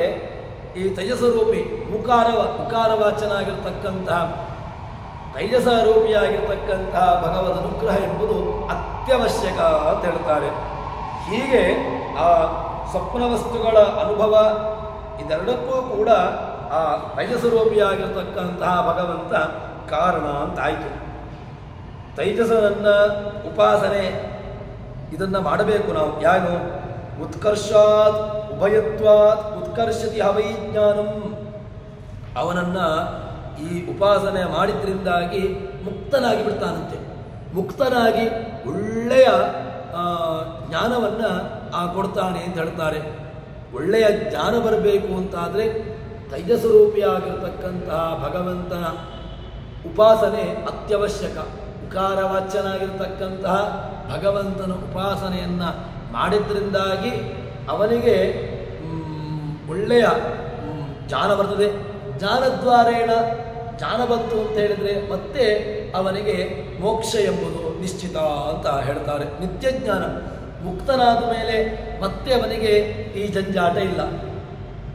ಈ ತೈಜಸರೂಪಿ ಉಕಾರವಾಚನಾಗಿರ್ತಕ್ಕಂತಹ ತೈಜಸರೂಪಿಯಾಗಿರ್ತಕ್ಕಂತಹ ಭಗವದ್ ಅನುಗ್ರಹ ಎಂಬುದು ಅತ್ಯವಶ್ಯಕ ಅಂತ ಹೇಳ್ತಾರೆ. ಹೀಗೆ ಆ ಸ್ವಪ್ನ ವಸ್ತುಗಳ ಅನುಭವ ಇದೆರಡಕ್ಕೂ ಕೂಡ ಆ ತೈಜಸರೂಪಿಯಾಗಿರ್ತಕ್ಕಂತಹ ಭಗವಂತ ಕಾರಣ ಅಂತಾಯಿತು. ತೈಜಸನನ್ನು ಉಪಾಸನೆ ಇದನ್ನು ಮಾಡಬೇಕು ನಾವು. ಯಾನು? ಉತ್ಕರ್ಷಾತ್ ಉಭಯತ್ವಾತ್ ಉತ್ಕರ್ಷತಿ ಹವೈ ಜ್ಞಾನಂ. ಅವನನ್ನು ಈ ಉಪಾಸನೆ ಮಾಡಿದ್ರಿಂದಾಗಿ ಮುಕ್ತನಾಗಿ ಬಿಡ್ತಾನಂತೆ. ಮುಕ್ತನಾಗಿ ಒಳ್ಳೆಯ ಜ್ಞಾನವನ್ನು ಕೊಡ್ತಾನೆ ಅಂತ ಹೇಳ್ತಾರೆ. ಒಳ್ಳೆಯ ಜ್ಞಾನ ಬರಬೇಕು ಅಂತಾದರೆ ತೈಜಸ್ವರೂಪಿಯಾಗಿರ್ತಕ್ಕಂತಹ ಭಗವಂತನ ಉಪಾಸನೆ ಅತ್ಯವಶ್ಯಕ. ಉಕಾರವಾಚ್ಯನಾಗಿರ್ತಕ್ಕಂತಹ ಭಗವಂತನ ಉಪಾಸನೆಯನ್ನು ಮಾಡಿದ್ರಿಂದಾಗಿ ಅವನಿಗೆ ಒಳ್ಳೆಯ ಜ್ಞಾನ ಬರ್ತದೆ. ಜ್ಞಾನದ್ವಾರೇಣ ಜ್ಞಾನ ಬಂತು ಅಂತ ಹೇಳಿದರೆ ಮತ್ತೆ ಅವನಿಗೆ ಮೋಕ್ಷ ಎಂಬುದು ನಿಶ್ಚಿತ ಅಂತ ಹೇಳ್ತಾರೆ. ನಿತ್ಯ ಜ್ಞಾನ ಮುಕ್ತನಾದ ಮೇಲೆ ಮತ್ತೆ ಅವನಿಗೆ ಈ ಜಂಜಾಟ ಇಲ್ಲ.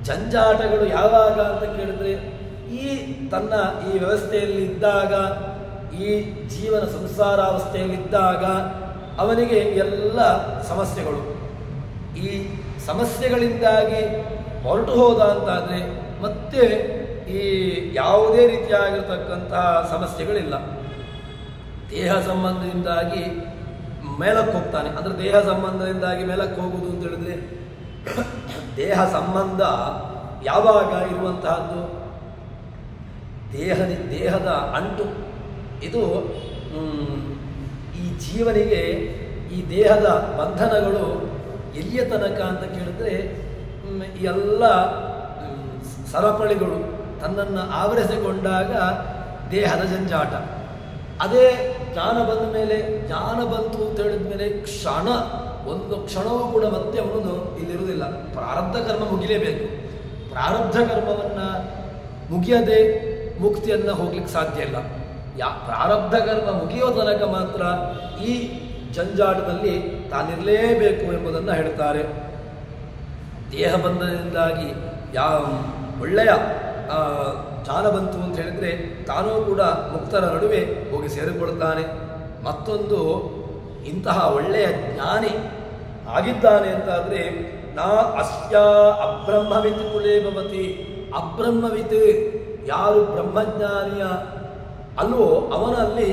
ಜಂಜಾಟಗಳು ಯಾವಾಗ ಅಂತ ಕೇಳಿದ್ರೆ ತನ್ನ ಈ ವ್ಯವಸ್ಥೆಯಲ್ಲಿ ಇದ್ದಾಗ, ಈ ಜೀವನ ಸಂಸಾರಾವಸ್ಥೆಯಲ್ಲಿದ್ದಾಗ ಅವನಿಗೆ ಎಲ್ಲ ಸಮಸ್ಯೆಗಳು. ಈ ಸಮಸ್ಯೆಗಳಿಂದಾಗಿ ಹೊರಟು ಹೋದ ಅಂತಾದರೆ ಮತ್ತೆ ಈ ಯಾವುದೇ ರೀತಿಯಾಗಿರ್ತಕ್ಕಂತಹ ಸಮಸ್ಯೆಗಳಿಲ್ಲ. ದೇಹ ಸಂಬಂಧದಿಂದಾಗಿ ಮೇಲಕ್ಕೆ ಹೋಗ್ತಾನೆ. ಅಂದರೆ ದೇಹ ಸಂಬಂಧದಿಂದಾಗಿ ಮೇಲಕ್ಕೆ ಹೋಗುವುದು ಅಂತ ಹೇಳಿದ್ರೆ, ದೇಹ ಸಂಬಂಧ ಯಾವಾಗ ಇರುವಂತಹದ್ದು? ದೇಹದ ಅಂಟು. ಇದು ಈ ಜೀವನಿಗೆ ಈ ದೇಹದ ಬಂಧನಗಳು ಎಲ್ಲಿಯ ತನಕ ಅಂತ ಕೇಳಿದ್ರೆ, ಎಲ್ಲ ಸರಪಳಿಗಳು ತನ್ನನ್ನು ಆವರಿಸಿಕೊಂಡಾಗ ದೇಹದ ಜಂಜಾಟ. ಅದೇ ಜ್ಞಾನ ಬಂದ ಮೇಲೆ, ಜ್ಞಾನ ಬಂತು ಅಂತ ಹೇಳಿದ ಮೇಲೆ ಒಂದು ಕ್ಷಣವೂ ಕೂಡ ಮತ್ತೆ ಅವನು ಇಲ್ಲಿರುವುದಿಲ್ಲ. ಪ್ರಾರಬ್ಧ ಕರ್ಮ ಮುಗಿಲೇಬೇಕು. ಪ್ರಾರಬ್ಧ ಕರ್ಮವನ್ನು ಮುಗಿಯದೆ ಮುಕ್ತಿಯನ್ನು ಹೋಗ್ಲಿಕ್ಕೆ ಸಾಧ್ಯ ಇಲ್ಲ. ಪ್ರಾರಬ್ಧ ಕರ್ಮ ಮುಗಿಯೋ ತನಕ ಮಾತ್ರ ಈ ಜಂಜಾಟದಲ್ಲಿ ತಾನಿರಲೇಬೇಕು ಎಂಬುದನ್ನು ಹೇಳ್ತಾರೆ. ದೇಹ ಬಂಧನದಿಂದಾಗಿ ಒಳ್ಳೆಯ ಜ್ಞಾನ ಬಂತು ಅಂತ ಹೇಳಿದರೆ ತಾನೂ ಕೂಡ ಮುಕ್ತರ ನಡುವೆ ಹೋಗಿ ಸೇರಿಕೊಳ್ತಾನೆ. ಮತ್ತೊಂದು, ಇಂತಹ ಒಳ್ಳೆಯ ಜ್ಞಾನಿ ಆಗಿದ್ದಾನೆ ಅಂತಾದರೆ ನಾ ಅಸ್ಯ ಅಬ್ರಹ್ಮವಿತ್ ಕುಲೇ ಭವತಿ. ಅಬ್ರಹ್ಮವಿತ್ ಯಾರು ಬ್ರಹ್ಮಜ್ಞಾನಿಯ ಅಲ್ವೋ ಅವನಲ್ಲಿ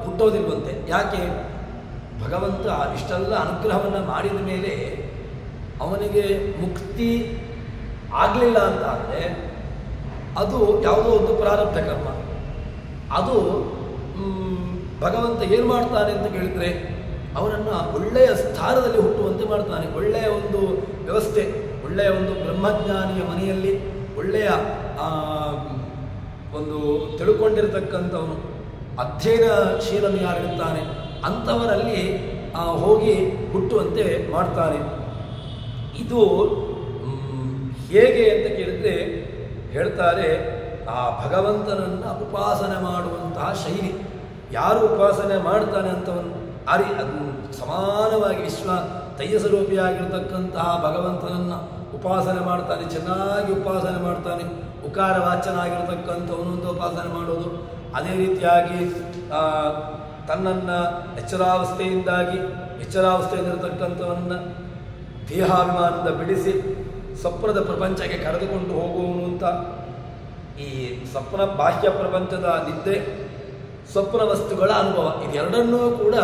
ಹುಟ್ಟೋದಿಲ್ವಂತೆ. ಯಾಕೆ? ಭಗವಂತ ಇಷ್ಟೆಲ್ಲ ಅನುಗ್ರಹವನ್ನು ಮಾಡಿದ ಮೇಲೆ ಅವನಿಗೆ ಮುಕ್ತಿ ಆಗಲಿಲ್ಲ ಅಂತ ಅಂದರೆ ಅದು ಯಾವುದೋ ಒಂದು ಪ್ರಾರಬ್ಧ ಕರ್ಮ. ಅದು ಭಗವಂತ ಏನು ಮಾಡ್ತಾನೆ ಅಂತ ಕೇಳಿದರೆ ಅವನನ್ನು ಒಳ್ಳೆಯ ಸ್ಥಾನದಲ್ಲಿ ಹುಟ್ಟುವಂತೆ ಮಾಡ್ತಾನೆ. ಒಳ್ಳೆಯ ಒಂದು ವ್ಯವಸ್ಥೆ, ಒಳ್ಳೆಯ ಒಂದು ಬ್ರಹ್ಮಜ್ಞಾನಿಯ ಮನೆಯಲ್ಲಿ ಒಳ್ಳೆಯ ಒಂದು ತಿಳ್ಕೊಂಡಿರ್ತಕ್ಕಂಥವನು, ಅಧ್ಯಯನಶೀಲನು ಯಾರಿರ್ತಾನೆ ಅಂಥವರಲ್ಲಿ ಹೋಗಿ ಹುಟ್ಟುವಂತೆ ಮಾಡ್ತಾನೆ. ಇದು ಹೇಗೆ ಅಂತ ಕೇಳಿದರೆ ಹೇಳ್ತಾರೆ, ಆ ಭಗವಂತನನ್ನು ಉಪಾಸನೆ ಮಾಡುವಂತಹ ಶೈಲಿ. ಯಾರು ಉಪಾಸನೆ ಮಾಡ್ತಾನೆ ಅಂತವನು ಅದು ಸಮಾನವಾಗಿ ತೈಜಸ್ವರೂಪಿಯಾಗಿರ್ತಕ್ಕಂತಹ ಭಗವಂತನನ್ನು ಉಪಾಸನೆ ಮಾಡ್ತಾನೆ, ಚೆನ್ನಾಗಿ ಉಪಾಸನೆ ಮಾಡ್ತಾನೆ. ಉಕಾರ ವಾಚನಾಗಿರ್ತಕ್ಕಂಥವನು ಅಂತ ಉಪಾಸನೆ ಮಾಡೋದು. ಅದೇ ರೀತಿಯಾಗಿ ತನ್ನನ್ನು ಎಚ್ಚರಾವಸ್ಥೆಯಲ್ಲಿರತಕ್ಕಂಥವನ್ನ ದೇಹಾಭಿಮಾನದಿಂದ ಬಿಡಿಸಿ ಸ್ವಪ್ನದ ಪ್ರಪಂಚಕ್ಕೆ ಕರೆದುಕೊಂಡು ಹೋಗುವನು ಅಂತ. ಈ ಸ್ವಪ್ನ ಬಾಹ್ಯ ಪ್ರಪಂಚದ ನಿದ್ದೆ, ಸ್ವಪ್ನ ವಸ್ತುಗಳ ಅನುಭವ, ಇದೆರಡನ್ನೂ ಕೂಡ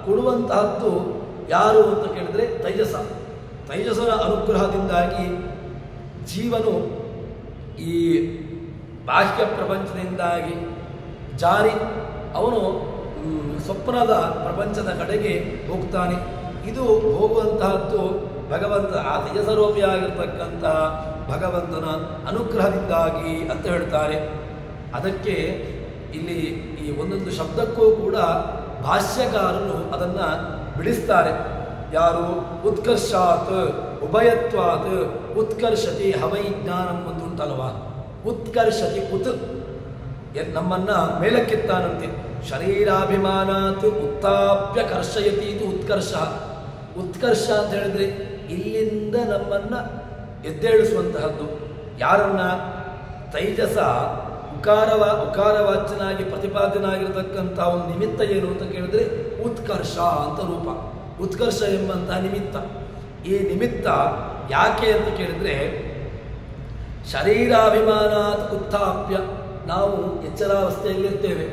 ಕೊಡುವಂತಹದ್ದು ಯಾರು ಅಂತ ಕೇಳಿದರೆ ತೈಜಸನ ಅನುಗ್ರಹದಿಂದಾಗಿ ಜೀವನು ಈ ಬಾಹ್ಯ ಪ್ರಪಂಚದಿಂದಾಗಿ ಜಾರಿ ಅವನು ಸ್ವಪ್ನದ ಪ್ರಪಂಚದ ಕಡೆಗೆ ಹೋಗ್ತಾನೆ. ಇದು ಹೋಗುವಂತಹದ್ದು ಭಗವಂತ ಆ ತೇಜಸ್ವರೂಪಿಯಾಗಿರ್ತಕ್ಕಂತಹ ಭಗವಂತನ ಅನುಗ್ರಹದಿಂದಾಗಿ ಅಂತ ಹೇಳ್ತಾರೆ. ಅದಕ್ಕೆ ಇಲ್ಲಿ ಈ ಒಂದೊಂದು ಶಬ್ದಕ್ಕೂ ಕೂಡ ಭಾಷ್ಯಕಾರರು ಅದನ್ನು ಬಿಡಿಸ್ತಾರೆ. ಯಾರು ಉತ್ಕರ್ಷಾತ್ ಉಭಯತ್ವಾತ್ ಉತ್ಕರ್ಷತಿ ಹವೈ ಜ್ಞಾನಂ ಒಂದು ಉಂಟಲ್ವ, ಉತ್ಕರ್ಷತಿ ನಮ್ಮನ್ನ ಮೇಲಕ್ಕೆತ್ತಾನಂತೆ. ಶರೀರಾಭಿಮಾನಾತ್ ಉತ್ತಾಪ್ಯ ಕರ್ಷಯತಿ ಇದು ಉತ್ಕರ್ಷ. ಉತ್ಕರ್ಷ ಅಂತ ಹೇಳಿದ್ರೆ ಇಲ್ಲಿಂದ ನಮ್ಮನ್ನ ಎದ್ದೇಳಿಸುವಂತಹದ್ದು. ಯಾರನ್ನ? ತೈಜಸ ಉಕಾರವಾಚ್ಯನಾಗಿ ಪ್ರತಿಪಾದನಾಗಿರತಕ್ಕಂಥ ಒಂದು ನಿಮಿತ್ತ ಏನು ಅಂತ ಕೇಳಿದ್ರೆ ಉತ್ಕರ್ಷ ಅಂತ ರೂಪ. ಉತ್ಕರ್ಷ ಎಂಬಂತಹ ನಿಮಿತ್ತ. ಈ ನಿಮಿತ್ತ ಯಾಕೆ ಅಂತ ಕೇಳಿದ್ರೆ ಶರೀರಾಭಿಮಾನಾತ್ ಉತ್ಥಾಪ್ಯ, ನಾವು ಎಚ್ಚರಾವಸ್ಥೆಯಲ್ಲಿರ್ತೇವೆ.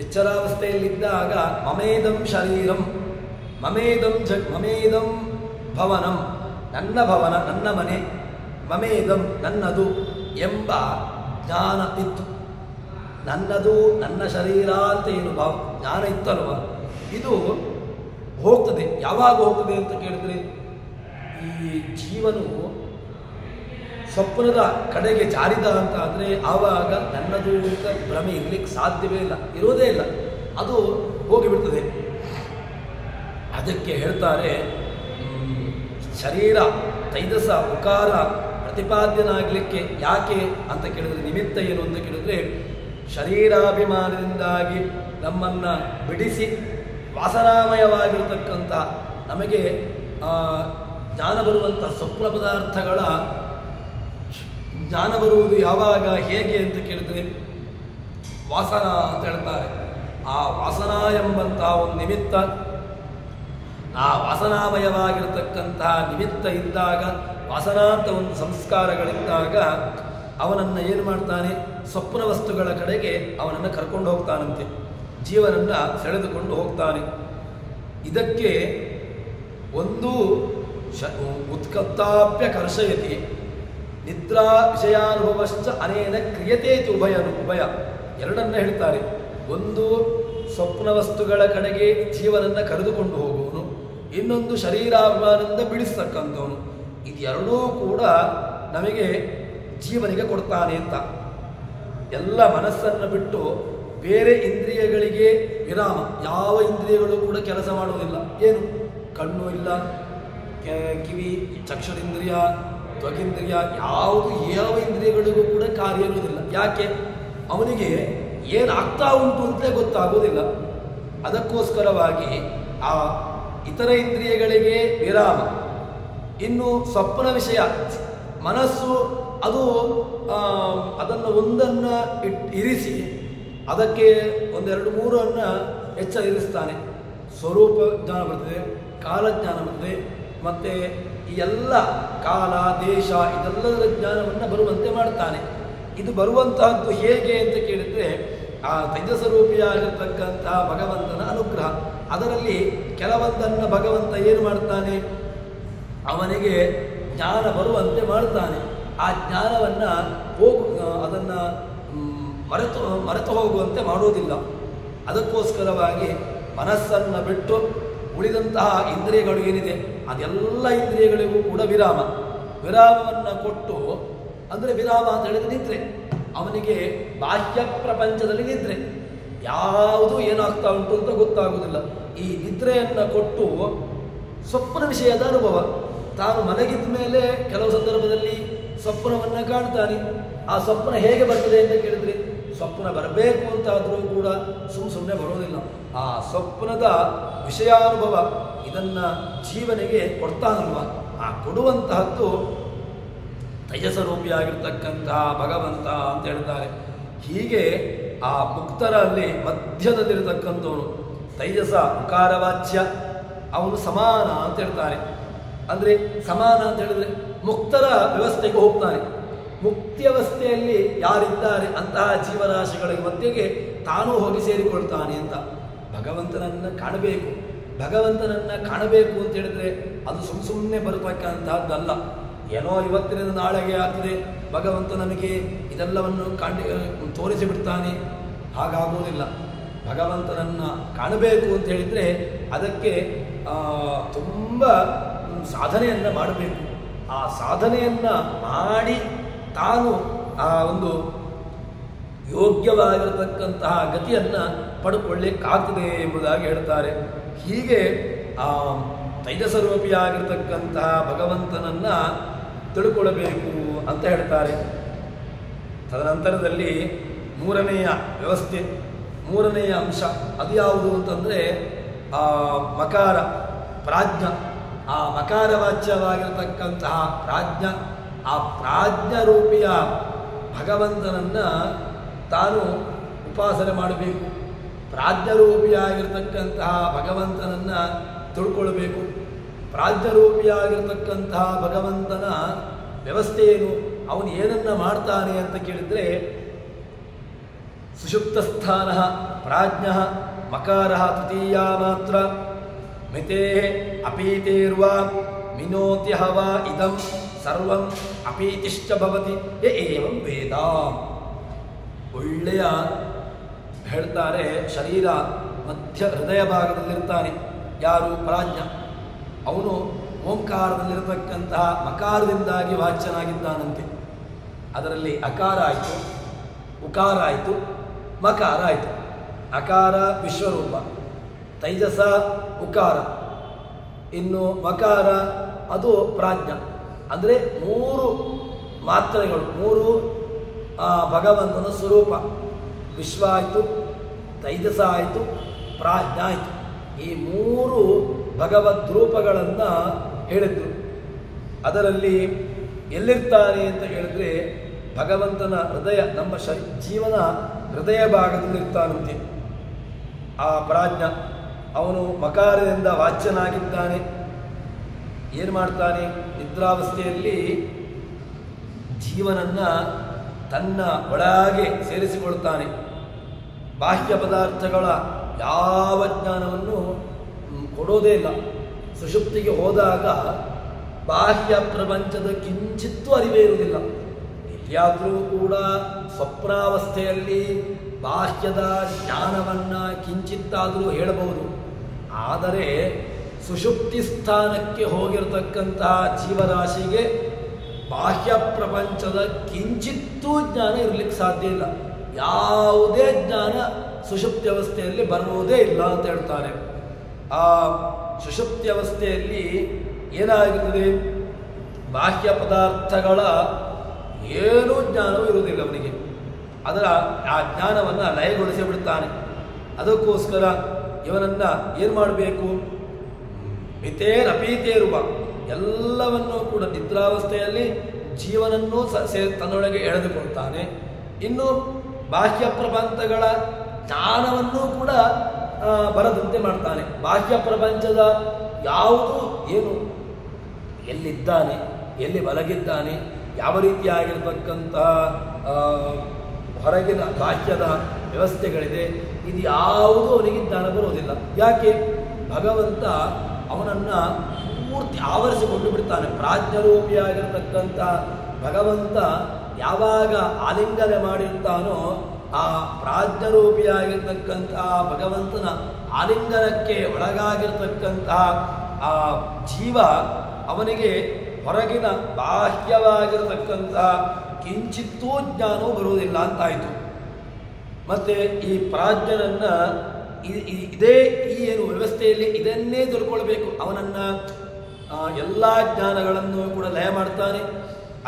ಎಚ್ಚರಾವಸ್ಥೆಯಲ್ಲಿದ್ದಾಗ ಮಮೇದಂ ಶರೀರಂ ಮಮೇದಂ ಭವನಂ, ನನ್ನ ಭವನ ನನ್ನ ಮನೆ, ಮಮೇದಂ ನನ್ನದು ಎಂಬ ಜ್ಞಾನ ಇತ್ತು. ನನ್ನದು ನನ್ನ ಶರೀರ ಅಂತ ಏನು ಜ್ಞಾನ ಇತ್ತಲ್ವ, ಇದು ಹೋಗ್ತದೆ. ಯಾವಾಗ ಹೋಗ್ತದೆ ಅಂತ ಕೇಳಿದ್ರೆ, ಈ ಜೀವನು ಸ್ವಪ್ನದ ಕಡೆಗೆ ಜಾರಿದ ಅಂತ ಆದರೆ ಆವಾಗ ನನ್ನದು ಅಂತ ಭ್ರಮೆ ಇರಲಿಕ್ಕೆ ಸಾಧ್ಯವೇ ಇಲ್ಲ, ಇರೋದೇ ಇಲ್ಲ, ಅದು ಹೋಗಿಬಿಡ್ತದೆ. ಅದಕ್ಕೆ ಹೇಳ್ತಾರೆ, ಶರೀರ ತೈಜಸ ಉಕಾರ ಪ್ರತಿಪಾದ್ಯನಾಗಲಿಕ್ಕೆ ಯಾಕೆ ಅಂತ ಕೇಳಿದ್ರೆ ನಿಮಿತ್ತ ಏನು ಅಂತ ಕೇಳಿದ್ರೆ, ಶರೀರಾಭಿಮಾನದಿಂದಾಗಿ ನಮ್ಮನ್ನು ಬಿಡಿಸಿ ವಾಸನಾಮಯವಾಗಿರತಕ್ಕಂಥ ನಮಗೆ ಜ್ಞಾನ ಬರುವಂಥ ಸ್ವಪ್ನ ಪದಾರ್ಥಗಳ ಜ್ಞಾನ ಬರುವುದು ಯಾವಾಗ ಹೇಗೆ ಅಂತ ಕೇಳಿದ್ರೆ ವಾಸನ ಅಂತ ಹೇಳ್ತಾರೆ. ಆ ವಾಸನ ಎಂಬಂಥ ಒಂದು ನಿಮಿತ್ತ, ಆ ವಾಸನಾಮಯವಾಗಿರತಕ್ಕಂತಹ ನಿಮಿತ್ತ ಇದ್ದಾಗ, ವಾಸನಾ ಅಂತ ಒಂದು ಸಂಸ್ಕಾರಗಳಿದ್ದಾಗ ಅವನನ್ನು ಏನು ಮಾಡ್ತಾನೆ, ಸ್ವಪ್ನ ವಸ್ತುಗಳ ಕಡೆಗೆ ಅವನನ್ನು ಕರ್ಕೊಂಡು ಹೋಗ್ತಾನಂತೆ, ಜೀವನನ್ನು ಸೆಳೆದುಕೊಂಡು ಹೋಗ್ತಾನೆ. ಇದಕ್ಕೆ ಒಂದು ಉತ್ಕತ್ತಾಪ್ಯ ಕರ್ಷಯತಿ ನಿದ್ರಾ ವಿಷಯಾನುಭವಶ್ಚ ಅನೇನ ಕ್ರಿಯತೇತಿ ಉಭಯ ಎರಡನ್ನ ಹೇಳ್ತಾರೆ. ಒಂದು ಸ್ವಪ್ನ ವಸ್ತುಗಳ ಕಡೆಗೆ ಜೀವನನ್ನು ಕರೆದುಕೊಂಡು ಹೋಗುವನು, ಇನ್ನೊಂದು ಶರೀರಾಭಿಮಾನದಿಂದ ಬಿಡಿಸ್ತಕ್ಕಂಥವನು. ಇದೆರಡೂ ಕೂಡ ನಮಗೆ ಜೀವನಿಗೆ ಕೊಡ್ತಾನೆ ಅಂತ. ಎಲ್ಲ ಮನಸ್ಸನ್ನು ಬಿಟ್ಟು ಬೇರೆ ಇಂದ್ರಿಯಗಳಿಗೆ ವಿರಾಮ. ಯಾವ ಇಂದ್ರಿಯಗಳು ಕೂಡ ಕೆಲಸ ಮಾಡುವುದಿಲ್ಲ. ಏನು, ಕಣ್ಣು ಇಲ್ಲ, ಕಿವಿ, ಚಕ್ಷುರಿಂದ್ರಿಯ, ತ್ವಗಿಂದ್ರಿಯ, ಯಾವ ಇಂದ್ರಿಯಗಳಿಗೂ ಕೂಡ ಕಾರ್ಯ ಇರುವುದಿಲ್ಲ. ಯಾಕೆ, ಅವನಿಗೆ ಏನಾಗ್ತಾ ಉಂಟು ಅಂತಲೇ ಗೊತ್ತಾಗೋದಿಲ್ಲ. ಅದಕ್ಕೋಸ್ಕರವಾಗಿ ಆ ಇತರ ಇಂದ್ರಿಯಗಳಿಗೆ ವಿರಾಮ. ಇನ್ನು ಸ್ವಪ್ನ ವಿಷಯ ಮನಸ್ಸು ಅದು ಅದನ್ನು ಒಂದನ್ನು ಇರಿಸಿ ಅದಕ್ಕೆ ಒಂದೆರಡು ಮೂರನ್ನು ಎಚ್ಚರ ಇರಿಸ್ತಾನೆ. ಸ್ವರೂಪ ಜ್ಞಾನ ಬರ್ತದೆ, ಕಾಲಜ್ಞಾನ ಬರ್ತದೆ, ಮತ್ತು ಈ ಎಲ್ಲ ಕಾಲ ದೇಶ ಇದೆಲ್ಲದರ ಜ್ಞಾನವನ್ನು ಬರುವಂತೆ ಮಾಡ್ತಾನೆ. ಇದು ಬರುವಂತಹದ್ದು ಹೇಗೆ ಅಂತ ಕೇಳಿದರೆ ಆ ತೈಜಸ್ವರೂಪಿಯಾಗಿರ್ತಕ್ಕಂಥ ಭಗವಂತನ ಅನುಗ್ರಹ. ಅದರಲ್ಲಿ ಕೆಲವೊಂದನ್ನು ಭಗವಂತ ಏನು ಮಾಡ್ತಾನೆ, ಅವನಿಗೆ ಜ್ಞಾನ ಬರುವಂತೆ ಮಾಡ್ತಾನೆ. ಆ ಜ್ಞಾನವನ್ನು ಅದನ್ನು ಮರೆತು ಹೋಗುವಂತೆ ಮಾಡೋದಿಲ್ಲ. ಅದಕ್ಕೋಸ್ಕರವಾಗಿ ಮನಸ್ಸನ್ನು ಬಿಟ್ಟು ಉಳಿದಂತಹ ಇಂದ್ರಿಯಗಳು ಏನಿದೆ ಅದೆಲ್ಲ ಇಂದ್ರಿಯಗಳಿಗೂ ಕೂಡ ವಿರಾಮವನ್ನು ಕೊಟ್ಟು, ಅಂದರೆ ವಿರಾಮ ಅಂತ ಹೇಳಿದ್ರೆ ನಿದ್ರೆ. ಅವನಿಗೆ ಬಾಹ್ಯ ಪ್ರಪಂಚದಲ್ಲಿ ನಿದ್ರೆ, ಯಾವುದು ಏನಾಗ್ತಾ ಉಂಟು ಅಂತ ಗೊತ್ತಾಗುವುದಿಲ್ಲ. ಈ ನಿದ್ರೆಯನ್ನು ಕೊಟ್ಟು ಸ್ವಪ್ನ ವಿಷಯದ ಅನುಭವ. ತಾನು ಮಲಗಿದ ಮೇಲೆ ಕೆಲವು ಸಂದರ್ಭದಲ್ಲಿ ಸ್ವಪ್ನವನ್ನು ಕಾಣ್ತಾನೆ. ಆ ಸ್ವಪ್ನ ಹೇಗೆ ಬರ್ತದೆ ಅಂತ ಕೇಳಿದ್ರೆ, ಸ್ವಪ್ನ ಬರಬೇಕು ಅಂತಾದರೂ ಕೂಡ ಸುಮ್ಮನೆ ಬರೋದಿಲ್ಲ. ಆ ಸ್ವಪ್ನದ ವಿಷಯಾನುಭವ ಇದನ್ನು ಜೀವನಿಗೆ ಕೊಡ್ತಾನಲ್ವ, ಆ ಕೊಡುವಂತಹದ್ದು ತೈಜಸ್ವರೂಪಿಯಾಗಿರ್ತಕ್ಕಂತಹ ಭಗವಂತ ಅಂತ ಹೇಳ್ತಾರೆ. ಹೀಗೆ ಆ ಮುಕ್ತರಲ್ಲಿ ಮಧ್ಯದಲ್ಲಿರತಕ್ಕಂಥವನು ತೈಜಸ ಉಕಾರವಾಚ್ಯ, ಅವನು ಸಮಾನ ಅಂತ ಹೇಳ್ತಾರೆ. ಅಂದರೆ ಸಮಾನ ಅಂತ ಹೇಳಿದ್ರೆ ಮುಕ್ತರ ವ್ಯವಸ್ಥೆಗೆ ಹೋಗ್ತಾನೆ. ಮುಕ್ತಿಯವಸ್ಥೆಯಲ್ಲಿ ಯಾರಿದ್ದಾರೆ ಅಂತಹ ಜೀವರಾಶಿಗಳ ಮಧ್ಯೆಗೆ ತಾನೂ ಹೋಗಿ ಸೇರಿಕೊಳ್ತಾನೆ ಅಂತ. ಭಗವಂತನನ್ನು ಕಾಣಬೇಕು. ಭಗವಂತನನ್ನು ಕಾಣಬೇಕು ಅಂತ ಹೇಳಿದ್ರೆ ಅದು ಸುಮ್ಮನೆ ಬರತಕ್ಕಂತಹದ್ದಲ್ಲ. ಏನೋ ಇವತ್ತಿನ ನಾಳೆಗೆ ಆಗ್ತದೆ, ಭಗವಂತ ನಮಗೆ ಇದೆಲ್ಲವನ್ನು ತೋರಿಸಿಬಿಡ್ತಾನೆ, ಹಾಗಾಗುವುದಿಲ್ಲ. ಭಗವಂತನನ್ನು ಕಾಣಬೇಕು ಅಂತ ಹೇಳಿದರೆ ಅದಕ್ಕೆ ತುಂಬ ಸಾಧನೆಯನ್ನು ಮಾಡಬೇಕು. ಆ ಸಾಧನೆಯನ್ನು ಮಾಡಿ ತಾನು ಆ ಒಂದು ಯೋಗ್ಯವಾಗಿರತಕ್ಕಂತಹ ಗತಿಯನ್ನು ಪಡ್ಕೊಳ್ಳಿಕ್ಕಾಗ್ತದೆ ಎಂಬುದಾಗಿ ಹೇಳ್ತಾರೆ. ಹೀಗೆ ಆ ತೈಜಸ್ವರೂಪಿಯಾಗಿರ್ತಕ್ಕಂತಹ ಭಗವಂತನನ್ನು ತಿಳ್ಕೊಳ್ಳಬೇಕು ಅಂತ ಹೇಳ್ತಾರೆ. ತದನಂತರದಲ್ಲಿ ಮೂರನೆಯ ವ್ಯವಸ್ಥೆ, ಮೂರನೆಯ ಅಂಶ ಅದು ಯಾವುದು ಅಂತಂದರೆ ಮಕಾರ ಪ್ರಾಜ್ಞ. ಆ ಮಕಾರವಾಚ್ಯವಾಗಿರತಕ್ಕಂತಹ ಪ್ರಾಜ್ಞ, ಆ ಪ್ರಾಜ್ಞರೂಪಿಯ ಭಗವಂತನನ್ನು ತಾನು ಉಪಾಸನೆ ಮಾಡಬೇಕು. ಪ್ರಾಜ್ಞರೂಪಿಯಾಗಿರ್ತಕ್ಕಂತಹ ಭಗವಂತನನ್ನು ತಿಳ್ಕೊಳ್ಬೇಕು. ಪ್ರಾಜ್ಞರೂಪಿಯಾಗಿರ್ತಕ್ಕಂತಹ ಭಗವಂತನ ವ್ಯವಸ್ಥೆ ಏನು, ಅವನು ಏನನ್ನು ಮಾಡ್ತಾನೆ ಅಂತ ಕೇಳಿದರೆ, ಸುಷುಪ್ತಸ್ಥಾನ ಪ್ರಾಜ್ಞ ಮಕಾರ ತೃತೀಯ ಮಾತ್ರ ಮಿತೇ ಅಪೀತೇರ್ವಾ ಮಿನೋತಿ ಹವಾ ಇದಂ ಸರ್ವಂ ಅಪೀತಿಶ್ಚ ಭವತಿ ಏವಂ ವೇದ. ಒಳ್ಳೆಯ ಹೇಳ್ತಾರೆ, ಶರೀರ ಮಧ್ಯ ಹೃದಯ ಭಾಗದಲ್ಲಿರ್ತಾನೆ. ಯಾರು? ಪ್ರಾಜ್ಞ. ಅವನು ಓಂಕಾರದಲ್ಲಿರತಕ್ಕಂತಹ ಮಕಾರದಿಂದಾಗಿ ವಾಚ್ಯನಾಗಿದ್ದಾನಂತೆ. ಅದರಲ್ಲಿ ಅಕಾರ ಆಯಿತು, ಉಕಾರ ಆಯಿತು, ಮಕಾರ ಆಯಿತು. ಅಕಾರ ವಿಶ್ವರೂಪ, ತೈಜಸ ಉಕಾರ, ಇನ್ನು ಮಕಾರ ಅದು ಪ್ರಾಜ್ಞ. ಅಂದರೆ 3 ಮಾತ್ರೆಗಳು, 3 ಭಗವಂತನ ಸ್ವರೂಪ. ವಿಶ್ವ ಆಯಿತು, ತೈಜಸ ಆಯಿತು, ಪ್ರಾಜ್ಞ ಆಯಿತು. ಈ 3 ಭಗವದ್ ರೂಪಗಳನ್ನು ಹೇಳಿದ್ರು. ಅದರಲ್ಲಿ ಎಲ್ಲಿರ್ತಾನೆ ಅಂತ ಹೇಳಿದ್ರೆ ಭಗವಂತನ ಹೃದಯ, ನಮ್ಮ ಜೀವನ ಹೃದಯ ಭಾಗದಲ್ಲಿರ್ತಾನಂತೆ ಆ ಪ್ರಾಜ್ಞ. ಅವನು ಮಕಾರದಿಂದ ವಾಚ್ಯನಾಗಿದ್ದಾನೆ. ಏನು ಮಾಡ್ತಾನೆ? ನಿದ್ರಾವಸ್ಥೆಯಲ್ಲಿ ಜೀವನನ್ನ ತನ್ನ ಒಳಗೆ ಸೇರಿಸಿಕೊಳ್ತಾನೆ. ಬಾಹ್ಯ ಪದಾರ್ಥಗಳ ಯಾವ ಜ್ಞಾನವನ್ನು ಕೊಡೋದೇ ಇಲ್ಲ. ಸುಷುಪ್ತಿಗೆ ಹೋದಾಗ ಬಾಹ್ಯ ಪ್ರಪಂಚದ ಕಿಂಚಿತ್ತೂ ಅರಿವೇ ಇರುವುದಿಲ್ಲ. ಎಲ್ಲಿಯಾದರೂ ಕೂಡ ಸ್ವಪ್ನಾವಸ್ಥೆಯಲ್ಲಿ ಬಾಹ್ಯದ ಜ್ಞಾನವನ್ನು ಕಿಂಚಿತ್ತಾದರೂ ಹೇಳಬಹುದು. ಆದರೆ ಸುಷುಪ್ತಿ ಸ್ಥಾನಕ್ಕೆ ಹೋಗಿರತಕ್ಕಂತಹ ಜೀವರಾಶಿಗೆ ಬಾಹ್ಯ ಪ್ರಪಂಚದ ಕಿಂಚಿತ್ತೂ ಜ್ಞಾನ ಇರಲಿಕ್ಕೆ ಸಾಧ್ಯ ಇಲ್ಲ. ಯಾವುದೇ ಜ್ಞಾನ ಸುಷುಪ್ತಿ ಅವಸ್ಥೆಯಲ್ಲಿ ಬರುವುದೇ ಇಲ್ಲ ಅಂತ ಹೇಳ್ತಾರೆ. ಆ ಸುಷುಪ್ತಿ ಅವಸ್ಥೆಯಲ್ಲಿ ಏನಾಗಿರ್ತದೆ? ಬಾಹ್ಯ ಪದಾರ್ಥಗಳ ಏನೂ ಜ್ಞಾನವೂ ಇರುವುದಿಲ್ಲ ಅವನಿಗೆ. ಅದರ ಆ ಜ್ಞಾನವನ್ನು ಲಯಗೊಳಿಸಿ ಬಿಡ್ತಾನೆ. ಅದಕ್ಕೋಸ್ಕರ ಇವನನ್ನು ಏನು ಮಾಡಬೇಕು? ಮಿತೇರಪೀತೇರುವ ಎಲ್ಲವನ್ನೂ ಕೂಡ ನಿದ್ರಾವಸ್ಥೆಯಲ್ಲಿ ಜೀವನನ್ನೂ ತನ್ನೊಳಗೆ ಎಳೆದುಕೊಳ್ತಾನೆ. ಇನ್ನು ಬಾಹ್ಯ ಪ್ರಪಂಚಗಳ ಜ್ಞಾನವನ್ನೂ ಕೂಡ ಬರದಂತೆ ಮಾಡ್ತಾನೆ. ಬಾಹ್ಯ ಪ್ರಪಂಚದ ಯಾವುದು ಏನು, ಎಲ್ಲಿದ್ದಾನೆ, ಎಲ್ಲಿ ಮಲಗಿದ್ದಾನೆ, ಯಾವ ರೀತಿಯಾಗಿರ್ತಕ್ಕಂತಹ ಹೊರಗಿನ ಬಾಹ್ಯದ ವ್ಯವಸ್ಥೆಗಳಿದೆ, ಇದು ಯಾವುದೂ ಅವನಿಗೆ ಜ್ಞಾನ ಬರುವುದಿಲ್ಲ. ಯಾಕೆ? ಭಗವಂತ ಅವನನ್ನು ಪೂರ್ತಿ ಆವರಿಸಿಕೊಂಡು ಬಿಡ್ತಾನೆ. ಪ್ರಾಜ್ಞರೂಪಿಯಾಗಿರ್ತಕ್ಕಂಥ ಭಗವಂತ ಯಾವಾಗ ಆಲಿಂಗನೆ ಮಾಡಿರ್ತಾನೋ ಆ ಪ್ರಾಜ್ಞರೂಪಿಯಾಗಿರ್ತಕ್ಕಂತಹ ಭಗವಂತನ ಆಲಿಂಗನಕ್ಕೆ ಒಳಗಾಗಿರ್ತಕ್ಕಂತಹ ಆ ಜೀವ ಅವನಿಗೆ ಹೊರಗಿನ ಬಾಹ್ಯವಾಗಿರತಕ್ಕಂತಹ ಕಿಂಚಿತ್ತೂ ಜ್ಞಾನವೂ ಬರುವುದಿಲ್ಲ ಅಂತಾಯಿತು. ಮತ್ತು ಈ ಪ್ರಾಜ್ಞನನ್ನು ಇದೇ ಈ ಏನು ವ್ಯವಸ್ಥೆಯಲ್ಲಿ ಇದನ್ನೇ ತಿಳ್ಕೊಳ್ಬೇಕು. ಅವನನ್ನು ಎಲ್ಲ ಜ್ಞಾನಗಳನ್ನು ಕೂಡ ಲಯ ಮಾಡ್ತಾನೆ.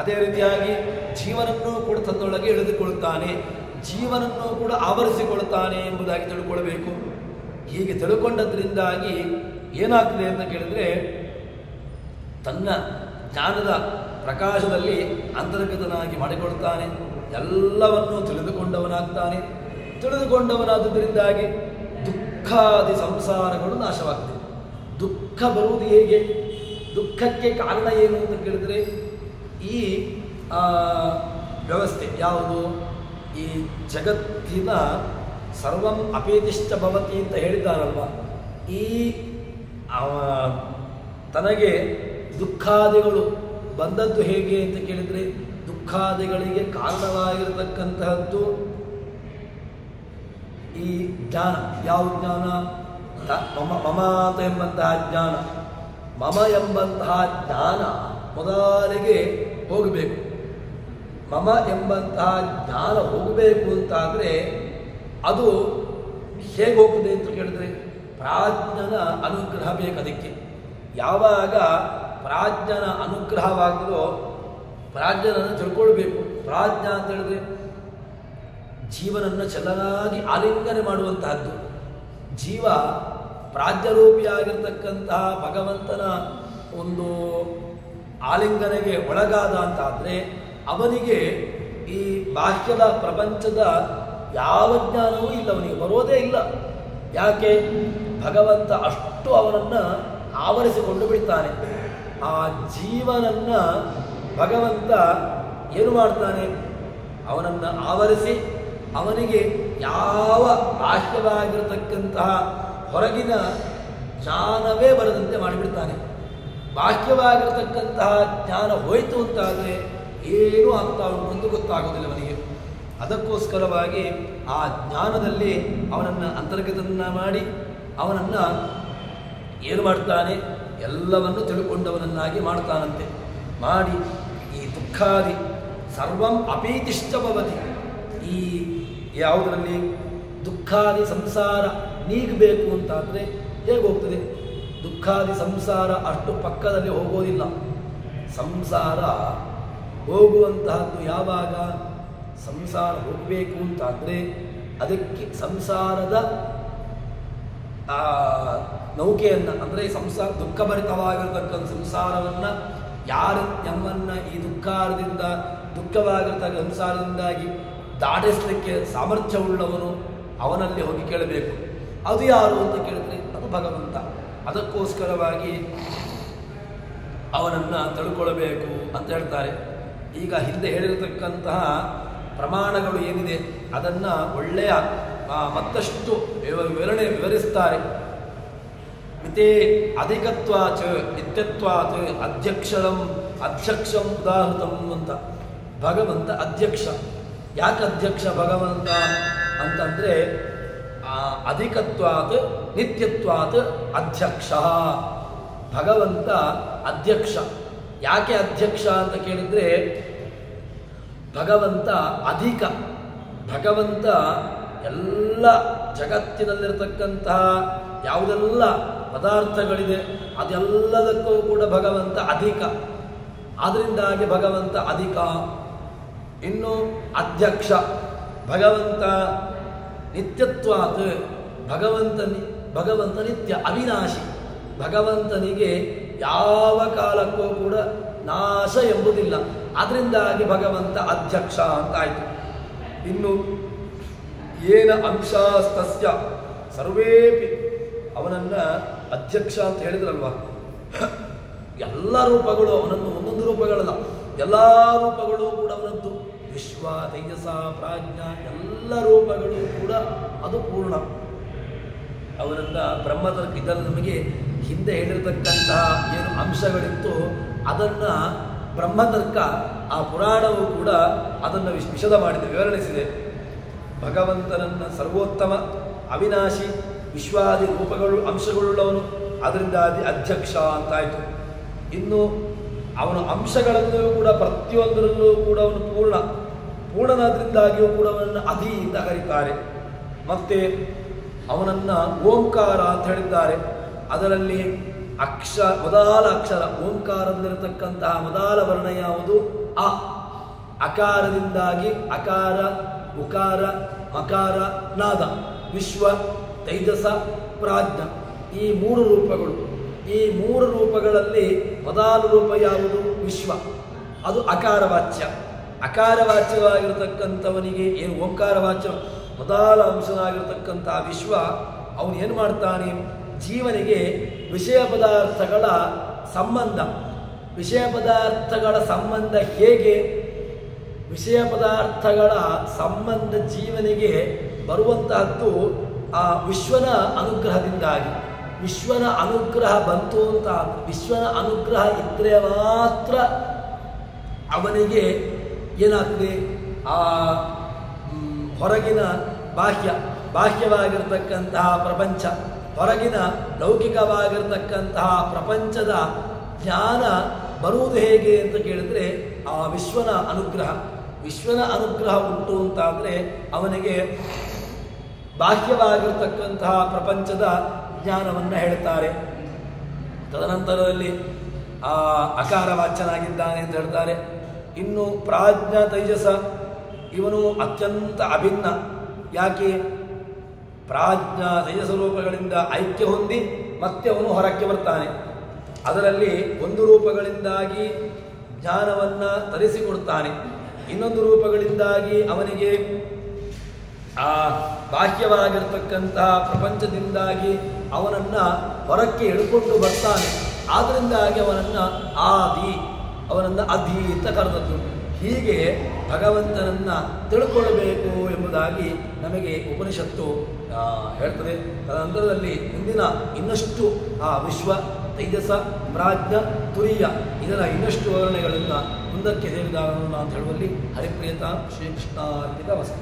ಅದೇ ರೀತಿಯಾಗಿ ಜೀವನನ್ನು ಕೂಡ ತನ್ನೊಳಗೆ ಎಳೆದುಕೊಳ್ತಾನೆ, ಜೀವನನ್ನು ಕೂಡ ಆವರಿಸಿಕೊಳ್ತಾನೆ ಎಂಬುದಾಗಿ ತಿಳ್ಕೊಳ್ಬೇಕು. ಹೀಗೆ ತಿಳ್ಕೊಂಡದ್ರಿಂದಾಗಿ ಏನಾಗ್ತದೆ ಅಂತ ಕೇಳಿದ್ರೆ ತನ್ನ ಜ್ಞಾನದ ಪ್ರಕಾಶದಲ್ಲಿ ಅಂತರ್ಗತನಾಗಿ ಮಾಡಿಕೊಳ್ತಾನೆ. ಎಲ್ಲವನ್ನೂ ತಿಳಿದುಕೊಂಡವನಾಗ್ತಾನೆ. ತಿಳಿದುಕೊಂಡವನಾದುದರಿಂದಾಗಿ ದುಃಖಾದಿ ಸಂಸಾರಗಳು ನಾಶವಾಗ್ತದೆ. ದುಃಖ ಬರುವುದು ಹೇಗೆ? ದುಃಖಕ್ಕೆ ಕಾರಣ ಏನು ಅಂತ ಕೇಳಿದ್ರೆ ಈ ವ್ಯವಸ್ಥೆ ಯಾವುದು? ಈ ಜಗತ್ತಿನ ಸರ್ವಂ ಅಪೇತಿಷ್ಟ ಭವತಿ ಅಂತ ಹೇಳಿದ್ದಾರಲ್ವ. ಈ ತನಗೆ ದುಃಖಾದಿಗಳು ಬಂದದ್ದು ಹೇಗೆ ಅಂತ ಕೇಳಿದರೆ ದುಃಖಾದಿಗಳಿಗೆ ಕಾರಣವಾಗಿರತಕ್ಕಂತಹದ್ದು ಈ ಜ್ಞಾನ. ಯಾವ ಜ್ಞಾನ? ಮಮಾತ ಎಂಬಂತಹ ಜ್ಞಾನ. ಮಮ ಎಂಬಂತಹ ಜ್ಞಾನ ಮೊದಲಿಗೆ ಹೋಗಬೇಕು. ಮಮ ಎಂಬಂತಹ ಜ್ಞಾನ ಹೋಗಬೇಕು ಅಂತಾದರೆ ಅದು ಹೇಗೆ ಹೋಗ್ತದೆ ಅಂತ ಕೇಳಿದ್ರೆ ಪ್ರಾಜ್ಞನ ಅನುಗ್ರಹ ಬೇಕು ಅದಕ್ಕೆ. ಯಾವಾಗ ಪ್ರಾಜ್ಞನ ಅನುಗ್ರಹವಾಗದೋ ಪ್ರಾಜ್ಞನನ್ನು ತಿಳ್ಕೊಳ್ಬೇಕು. ಪ್ರಾಜ್ಞ ಅಂತ ಹೇಳಿದ್ರೆ ಜೀವನನ್ನು ಚೆನ್ನಾಗಿ ಆಲಿಂಗನೆ ಮಾಡುವಂತಹದ್ದು. ಜೀವ ಪ್ರಾಜ್ಞರೂಪಿಯಾಗಿರ್ತಕ್ಕಂತಹ ಭಗವಂತನ ಒಂದು ಆಲಿಂಗನೆಗೆ ಒಳಗಾದ ಅಂತಾದರೆ ಅವನಿಗೆ ಈ ಬಾಹ್ಯದ ಪ್ರಪಂಚದ ಯಾವ ಜ್ಞಾನವೂ ಇಲ್ಲ, ಅವನಿಗೆ ಬರೋದೇ ಇಲ್ಲ. ಯಾಕೆ? ಭಗವಂತ ಅಷ್ಟು ಅವನನ್ನು ಆವರಿಸಿಕೊಂಡು ಬಿಡ್ತಾನೆ. ಆ ಜೀವನನ್ನು ಭಗವಂತ ಏನು ಮಾಡ್ತಾನೆ? ಅವನನ್ನು ಆವರಿಸಿ ಅವನಿಗೆ ಯಾವ ಬಾಹ್ಯವಾಗಿರತಕ್ಕಂತಹ ಹೊರಗಿನ ಜ್ಞಾನವೇ ಬರದಂತೆ ಮಾಡಿಬಿಡ್ತಾನೆ. ಬಾಹ್ಯವಾಗಿರತಕ್ಕಂತಹ ಜ್ಞಾನ ಹೋಯಿತು ಅಂತಾದರೆ ಏನೂ ಆಗ್ತಾ ಉಂಟು ಗೊತ್ತಾಗೋದಿಲ್ಲ ಅವನಿಗೆ. ಅದಕ್ಕೋಸ್ಕರವಾಗಿ ಆ ಜ್ಞಾನದಲ್ಲಿ ಅವನನ್ನು ಅಂತರ್ಗತನ ಮಾಡಿ ಅವನನ್ನು ಏನು ಮಾಡ್ತಾನೆ, ಎಲ್ಲವನ್ನು ತಿಳ್ಕೊಂಡವನನ್ನಾಗಿ ಮಾಡ್ತಾನಂತೆ. ಮಾಡಿ ಈ ದುಃಖಾದಿ ಸರ್ವಂ ಅಪೀತಿಷ್ಟ ಭವತಿ, ಈ ಯಾವುದರಲ್ಲಿ ದುಃಖಾದಿ ಸಂಸಾರ ನೀಗಬೇಕು ಅಂತಾದರೆ ಹೇಗೆ ಹೋಗ್ತದೆ? ದುಃಖಾದಿ ಸಂಸಾರ ಅಷ್ಟು ಪಕ್ಕದಲ್ಲಿ ಹೋಗೋದಿಲ್ಲ. ಸಂಸಾರ ಹೋಗುವಂತಹದ್ದು ಯಾವಾಗ? ಸಂಸಾರ ಹೋಗಬೇಕು ಅಂತಾದರೆ ಅದಕ್ಕೆ ಸಂಸಾರದ ನೌಕೆಯನ್ನು, ಅಂದರೆ ದುಃಖಭರಿತವಾಗಿರ್ತಕ್ಕಂಥ ಸಂಸಾರವನ್ನು ಯಾರು ನಮ್ಮನ್ನು ಈ ದುಃಖವಾಗಿರ್ತಕ್ಕ ಸಂಸಾರದಿಂದಾಗಿ ದಾಟಿಸಲಿಕ್ಕೆ ಸಾಮರ್ಥ್ಯವುಳ್ಳವನು ಅವನಲ್ಲಿ ಹೋಗಿ ಕೇಳಬೇಕು. ಅದು ಯಾರು ಅಂತ ಕೇಳಿದ್ರೆ ಅದು ಭಗವಂತ. ಅದಕ್ಕೋಸ್ಕರವಾಗಿ ಅವನನ್ನು ತಿಳ್ಕೊಳ್ಬೇಕು ಅಂತ ಹೇಳ್ತಾರೆ. ಈಗ ಹಿಂದೆ ಹೇಳಿರತಕ್ಕಂತಹ ಪ್ರಮಾಣಗಳು ಏನಿದೆ ಅದನ್ನು ಒಳ್ಳೆಯ ಮತ್ತಷ್ಟು ವಿವರಿಸ್ತಾರೆ. ಮಿತೇ ಅಧಿಕತ್ವಾಚ ನಿತ್ಯತ್ವಾಚ ಅಧ್ಯಕ್ಷಂ ಉದಾಹೃತಂ ಅಂತ. ಭಗವಂತ ಅಧ್ಯಕ್ಷ. ಯಾಕೆ ಅಧ್ಯಕ್ಷ ಭಗವಂತ ಅಂತಂದರೆ ಅಧಿಕತ್ವಾತ್ ನಿತ್ಯತ್ವಾತ್ ಅಧ್ಯಕ್ಷ. ಭಗವಂತ ಅಧ್ಯಕ್ಷ. ಯಾಕೆ ಅಧ್ಯಕ್ಷ ಅಂತ ಕೇಳಿದರೆ ಭಗವಂತ ಅಧಿಕ. ಭಗವಂತ ಎಲ್ಲ ಜಗತ್ತಿನಲ್ಲಿರತಕ್ಕಂತಹ ಯಾವುದೆಲ್ಲ ಪದಾರ್ಥಗಳಿದೆ ಅದೆಲ್ಲದಕ್ಕೂ ಕೂಡ ಭಗವಂತ ಅಧಿಕ. ಆದ್ದರಿಂದಾಗಿ ಭಗವಂತ ಅಧಿಕ. ಇನ್ನು ಅಧ್ಯಕ್ಷ ಭಗವಂತ ನಿತ್ಯತ್ವಾತ್. ಭಗವಂತ ನಿತ್ಯ ಅವಿನಾಶಿ. ಭಗವಂತನಿಗೆ ಯಾವ ಕಾಲಕ್ಕೂ ಕೂಡ ನಾಶ ಎಂಬುದಿಲ್ಲ. ಅದರಿಂದಾಗಿ ಭಗವಂತ ಅಧ್ಯಕ್ಷ ಅಂತಾಯಿತು. ಇನ್ನು ಏನ ಅಂಶಸ್ತಸ್ಯ ಸರ್ವೇಪಿ, ಅವನನ್ನು ಅಧ್ಯಕ್ಷ ಅಂತ ಹೇಳಿದ್ರಲ್ವ, ಎಲ್ಲ ರೂಪಗಳು ಅವನನ್ನು, ಒಂದೊಂದು ರೂಪಗಳಲ್ಲ, ಎಲ್ಲ ರೂಪಗಳು ಕೂಡ ಅವನದ್ದು. ವಿಶ್ವ, ತೇಜಸ, ಪ್ರಾಜ್ಞ ಎಲ್ಲ ರೂಪಗಳು ಕೂಡ ಅದು ಪೂರ್ಣ. ಅವನನ್ನು ಬ್ರಹ್ಮತರ್ಕ, ಇದನ್ನು ನಮಗೆ ಹಿಂದೆ ಹೇಳಿರ್ತಕ್ಕಂತಹ ಏನು ಅಂಶಗಳಿತ್ತು ಅದನ್ನು ಬ್ರಹ್ಮತರ್ಕ, ಆ ಪುರಾಣವು ಕೂಡ ಅದನ್ನು ವಿಶದ ಮಾಡಿದೆ, ವಿವರಿಸಿದೆ. ಭಗವಂತನನ್ನು ಸರ್ವೋತ್ತಮ, ಅವಿನಾಶಿ, ವಿಶ್ವಾದಿ ರೂಪಗಳು ಅಂಶಗಳುಳ್ಳವನು, ಅದರಿಂದ ಅಧ್ಯಕ್ಷ ಅಂತಾಯಿತು. ಇನ್ನು ಅವನ ಅಂಶಗಳಲ್ಲೂ ಕೂಡ ಪ್ರತಿಯೊಂದರಲ್ಲೂ ಕೂಡ ಅವನು ಪೂರ್ಣನಾದ್ರಿಂದಾಗಿಯೂ ಕೂಡ ಅವನನ್ನು ಅಧಿ ಅಂತ ಕರೀತಾರೆ. ಮತ್ತು ಅವನನ್ನು ಓಂಕಾರ ಅಂತ ಹೇಳಿದ್ದಾರೆ. ಅದರಲ್ಲಿ ಮೊದಲ ಅಕ್ಷರ ಓಂಕಾರದಲ್ಲಿರತಕ್ಕಂತಹ ಮೊದಲ ವರ್ಣ ಯಾವುದು? ಅ. ಅಕಾರದಿಂದಾಗಿ ಅಕಾರ, ಉಕಾರ, ಮಕಾರ, ನಾದ, ವಿಶ್ವ, ತೈಜಸ, ಪ್ರಾಜ್ಞ, ಈ ಮೂರು ರೂಪಗಳು. ಈ ಮೂರು ರೂಪಗಳಲ್ಲಿ ಮೊದಲ ರೂಪ ಯಾವುದು? ವಿಶ್ವ. ಅದು ಅಕಾರವಾಚ್ಯ. ಅಕಾರವಾಚ್ಯವಾಗಿರತಕ್ಕಂಥವನಿಗೆ ಏನು ಓಂಕಾರವಾಚ್ಯ ಮೊದಲ ಅಂಶನಾಗಿರ್ತಕ್ಕಂಥ ವಿಶ್ವ, ಅವನು ಏನು ಮಾಡ್ತಾನೆ? ಜೀವನಿಗೆ ವಿಷಯ ಪದಾರ್ಥಗಳ ಸಂಬಂಧ. ವಿಷಯ ಪದಾರ್ಥಗಳ ಸಂಬಂಧ ಹೇಗೆ? ವಿಷಯ ಪದಾರ್ಥಗಳ ಸಂಬಂಧ ಜೀವನಿಗೆ ಬರುವಂತಹದ್ದು ಆ ವಿಶ್ವನ ಅನುಗ್ರಹದಿಂದಾಗಿ. ವಿಶ್ವನ ಅನುಗ್ರಹ ಬಂತು ಅಂತ, ವಿಶ್ವನ ಅನುಗ್ರಹ ಇದ್ದರೆ ಮಾತ್ರ ಅವನಿಗೆ ಏನಾಗ್ತದೆ? ಆ ಹೊರಗಿನ ಬಾಹ್ಯವಾಗಿರ್ತಕ್ಕಂತಹ ಪ್ರಪಂಚ, ಹೊರಗಿನ ಲೌಕಿಕವಾಗಿರ್ತಕ್ಕಂತಹ ಪ್ರಪಂಚದ ಜ್ಞಾನ ಬರುವುದು ಹೇಗೆ ಅಂತ ಕೇಳಿದ್ರೆ ಆ ವಿಶ್ವನ ಅನುಗ್ರಹ. ವಿಶ್ವನ ಅನುಗ್ರಹ ಉಂಟು ಅಂತಾದರೆ ಅವನಿಗೆ ಬಾಹ್ಯವಾಗಿರ್ತಕ್ಕಂತಹ ಪ್ರಪಂಚದ ಜ್ಞಾನವನ್ನು ಹೇಳ್ತಾರೆ. ತದನಂತರದಲ್ಲಿ ಆ ಅಕಾರವಾಚ್ಯನಾಗಿದ್ದಾನೆ ಅಂತ ಹೇಳ್ತಾರೆ. ಇನ್ನು ಪ್ರಾಜ್ಞ, ತೈಜಸ, ಇವನು ಅತ್ಯಂತ ಅಭಿನ್ನ. ಯಾಕೆ? ಪ್ರಾಜ್ಞ ತೈಜಸ ರೂಪಗಳಿಂದ ಐಕ್ಯ ಹೊಂದಿ ಮತ್ತೆ ಅವನು ಹೊರಕ್ಕೆ ಬರ್ತಾನೆ. ಅದರಲ್ಲಿ ಒಂದು ರೂಪಗಳಿಂದಾಗಿ ಜ್ಞಾನವನ್ನು ತರಿಸಿಕೊಡ್ತಾನೆ, ಇನ್ನೊಂದು ರೂಪಗಳಿಂದಾಗಿ ಅವನಿಗೆ ಆ ಬಾಹ್ಯವಾಗಿರ್ತಕ್ಕಂತಹ ಪ್ರಪಂಚದಿಂದಾಗಿ ಅವನನ್ನು ಹೊರಕ್ಕೆ ಎಳ್ಕೊಂಡು ಬರ್ತಾನೆ. ಆದ್ದರಿಂದಾಗಿ ಅವನನ್ನು ಅಧಿ ಅಂತ ಕರೆದದ್ದು. ಹೀಗೆ ಭಗವಂತನನ್ನು ತಿಳ್ಕೊಳ್ಬೇಕು ಎಂಬುದಾಗಿ ನಮಗೆ ಉಪನಿಷತ್ತು ಹೇಳ್ತದೆ. ತದನಂತರದಲ್ಲಿ ಮುಂದಿನ ಇನ್ನಷ್ಟು ಆ ವಿಶ್ವ, ತೈಜಸ, ಪ್ರಾಜ್ಞ, ತುರಿಯ ಇದರ ಇನ್ನಷ್ಟು ವಿವರಣೆಗಳನ್ನು ಮುಂದಕ್ಕೆ ಸೇರಿದಾಗ ಅಂತ ಹೇಳುವಲ್ಲಿ ಹರಿಪ್ರಿಯತಾ ಶ್ರೀಕೃಷ್ಣಾರ್ಪಿತಮಸ್ತು.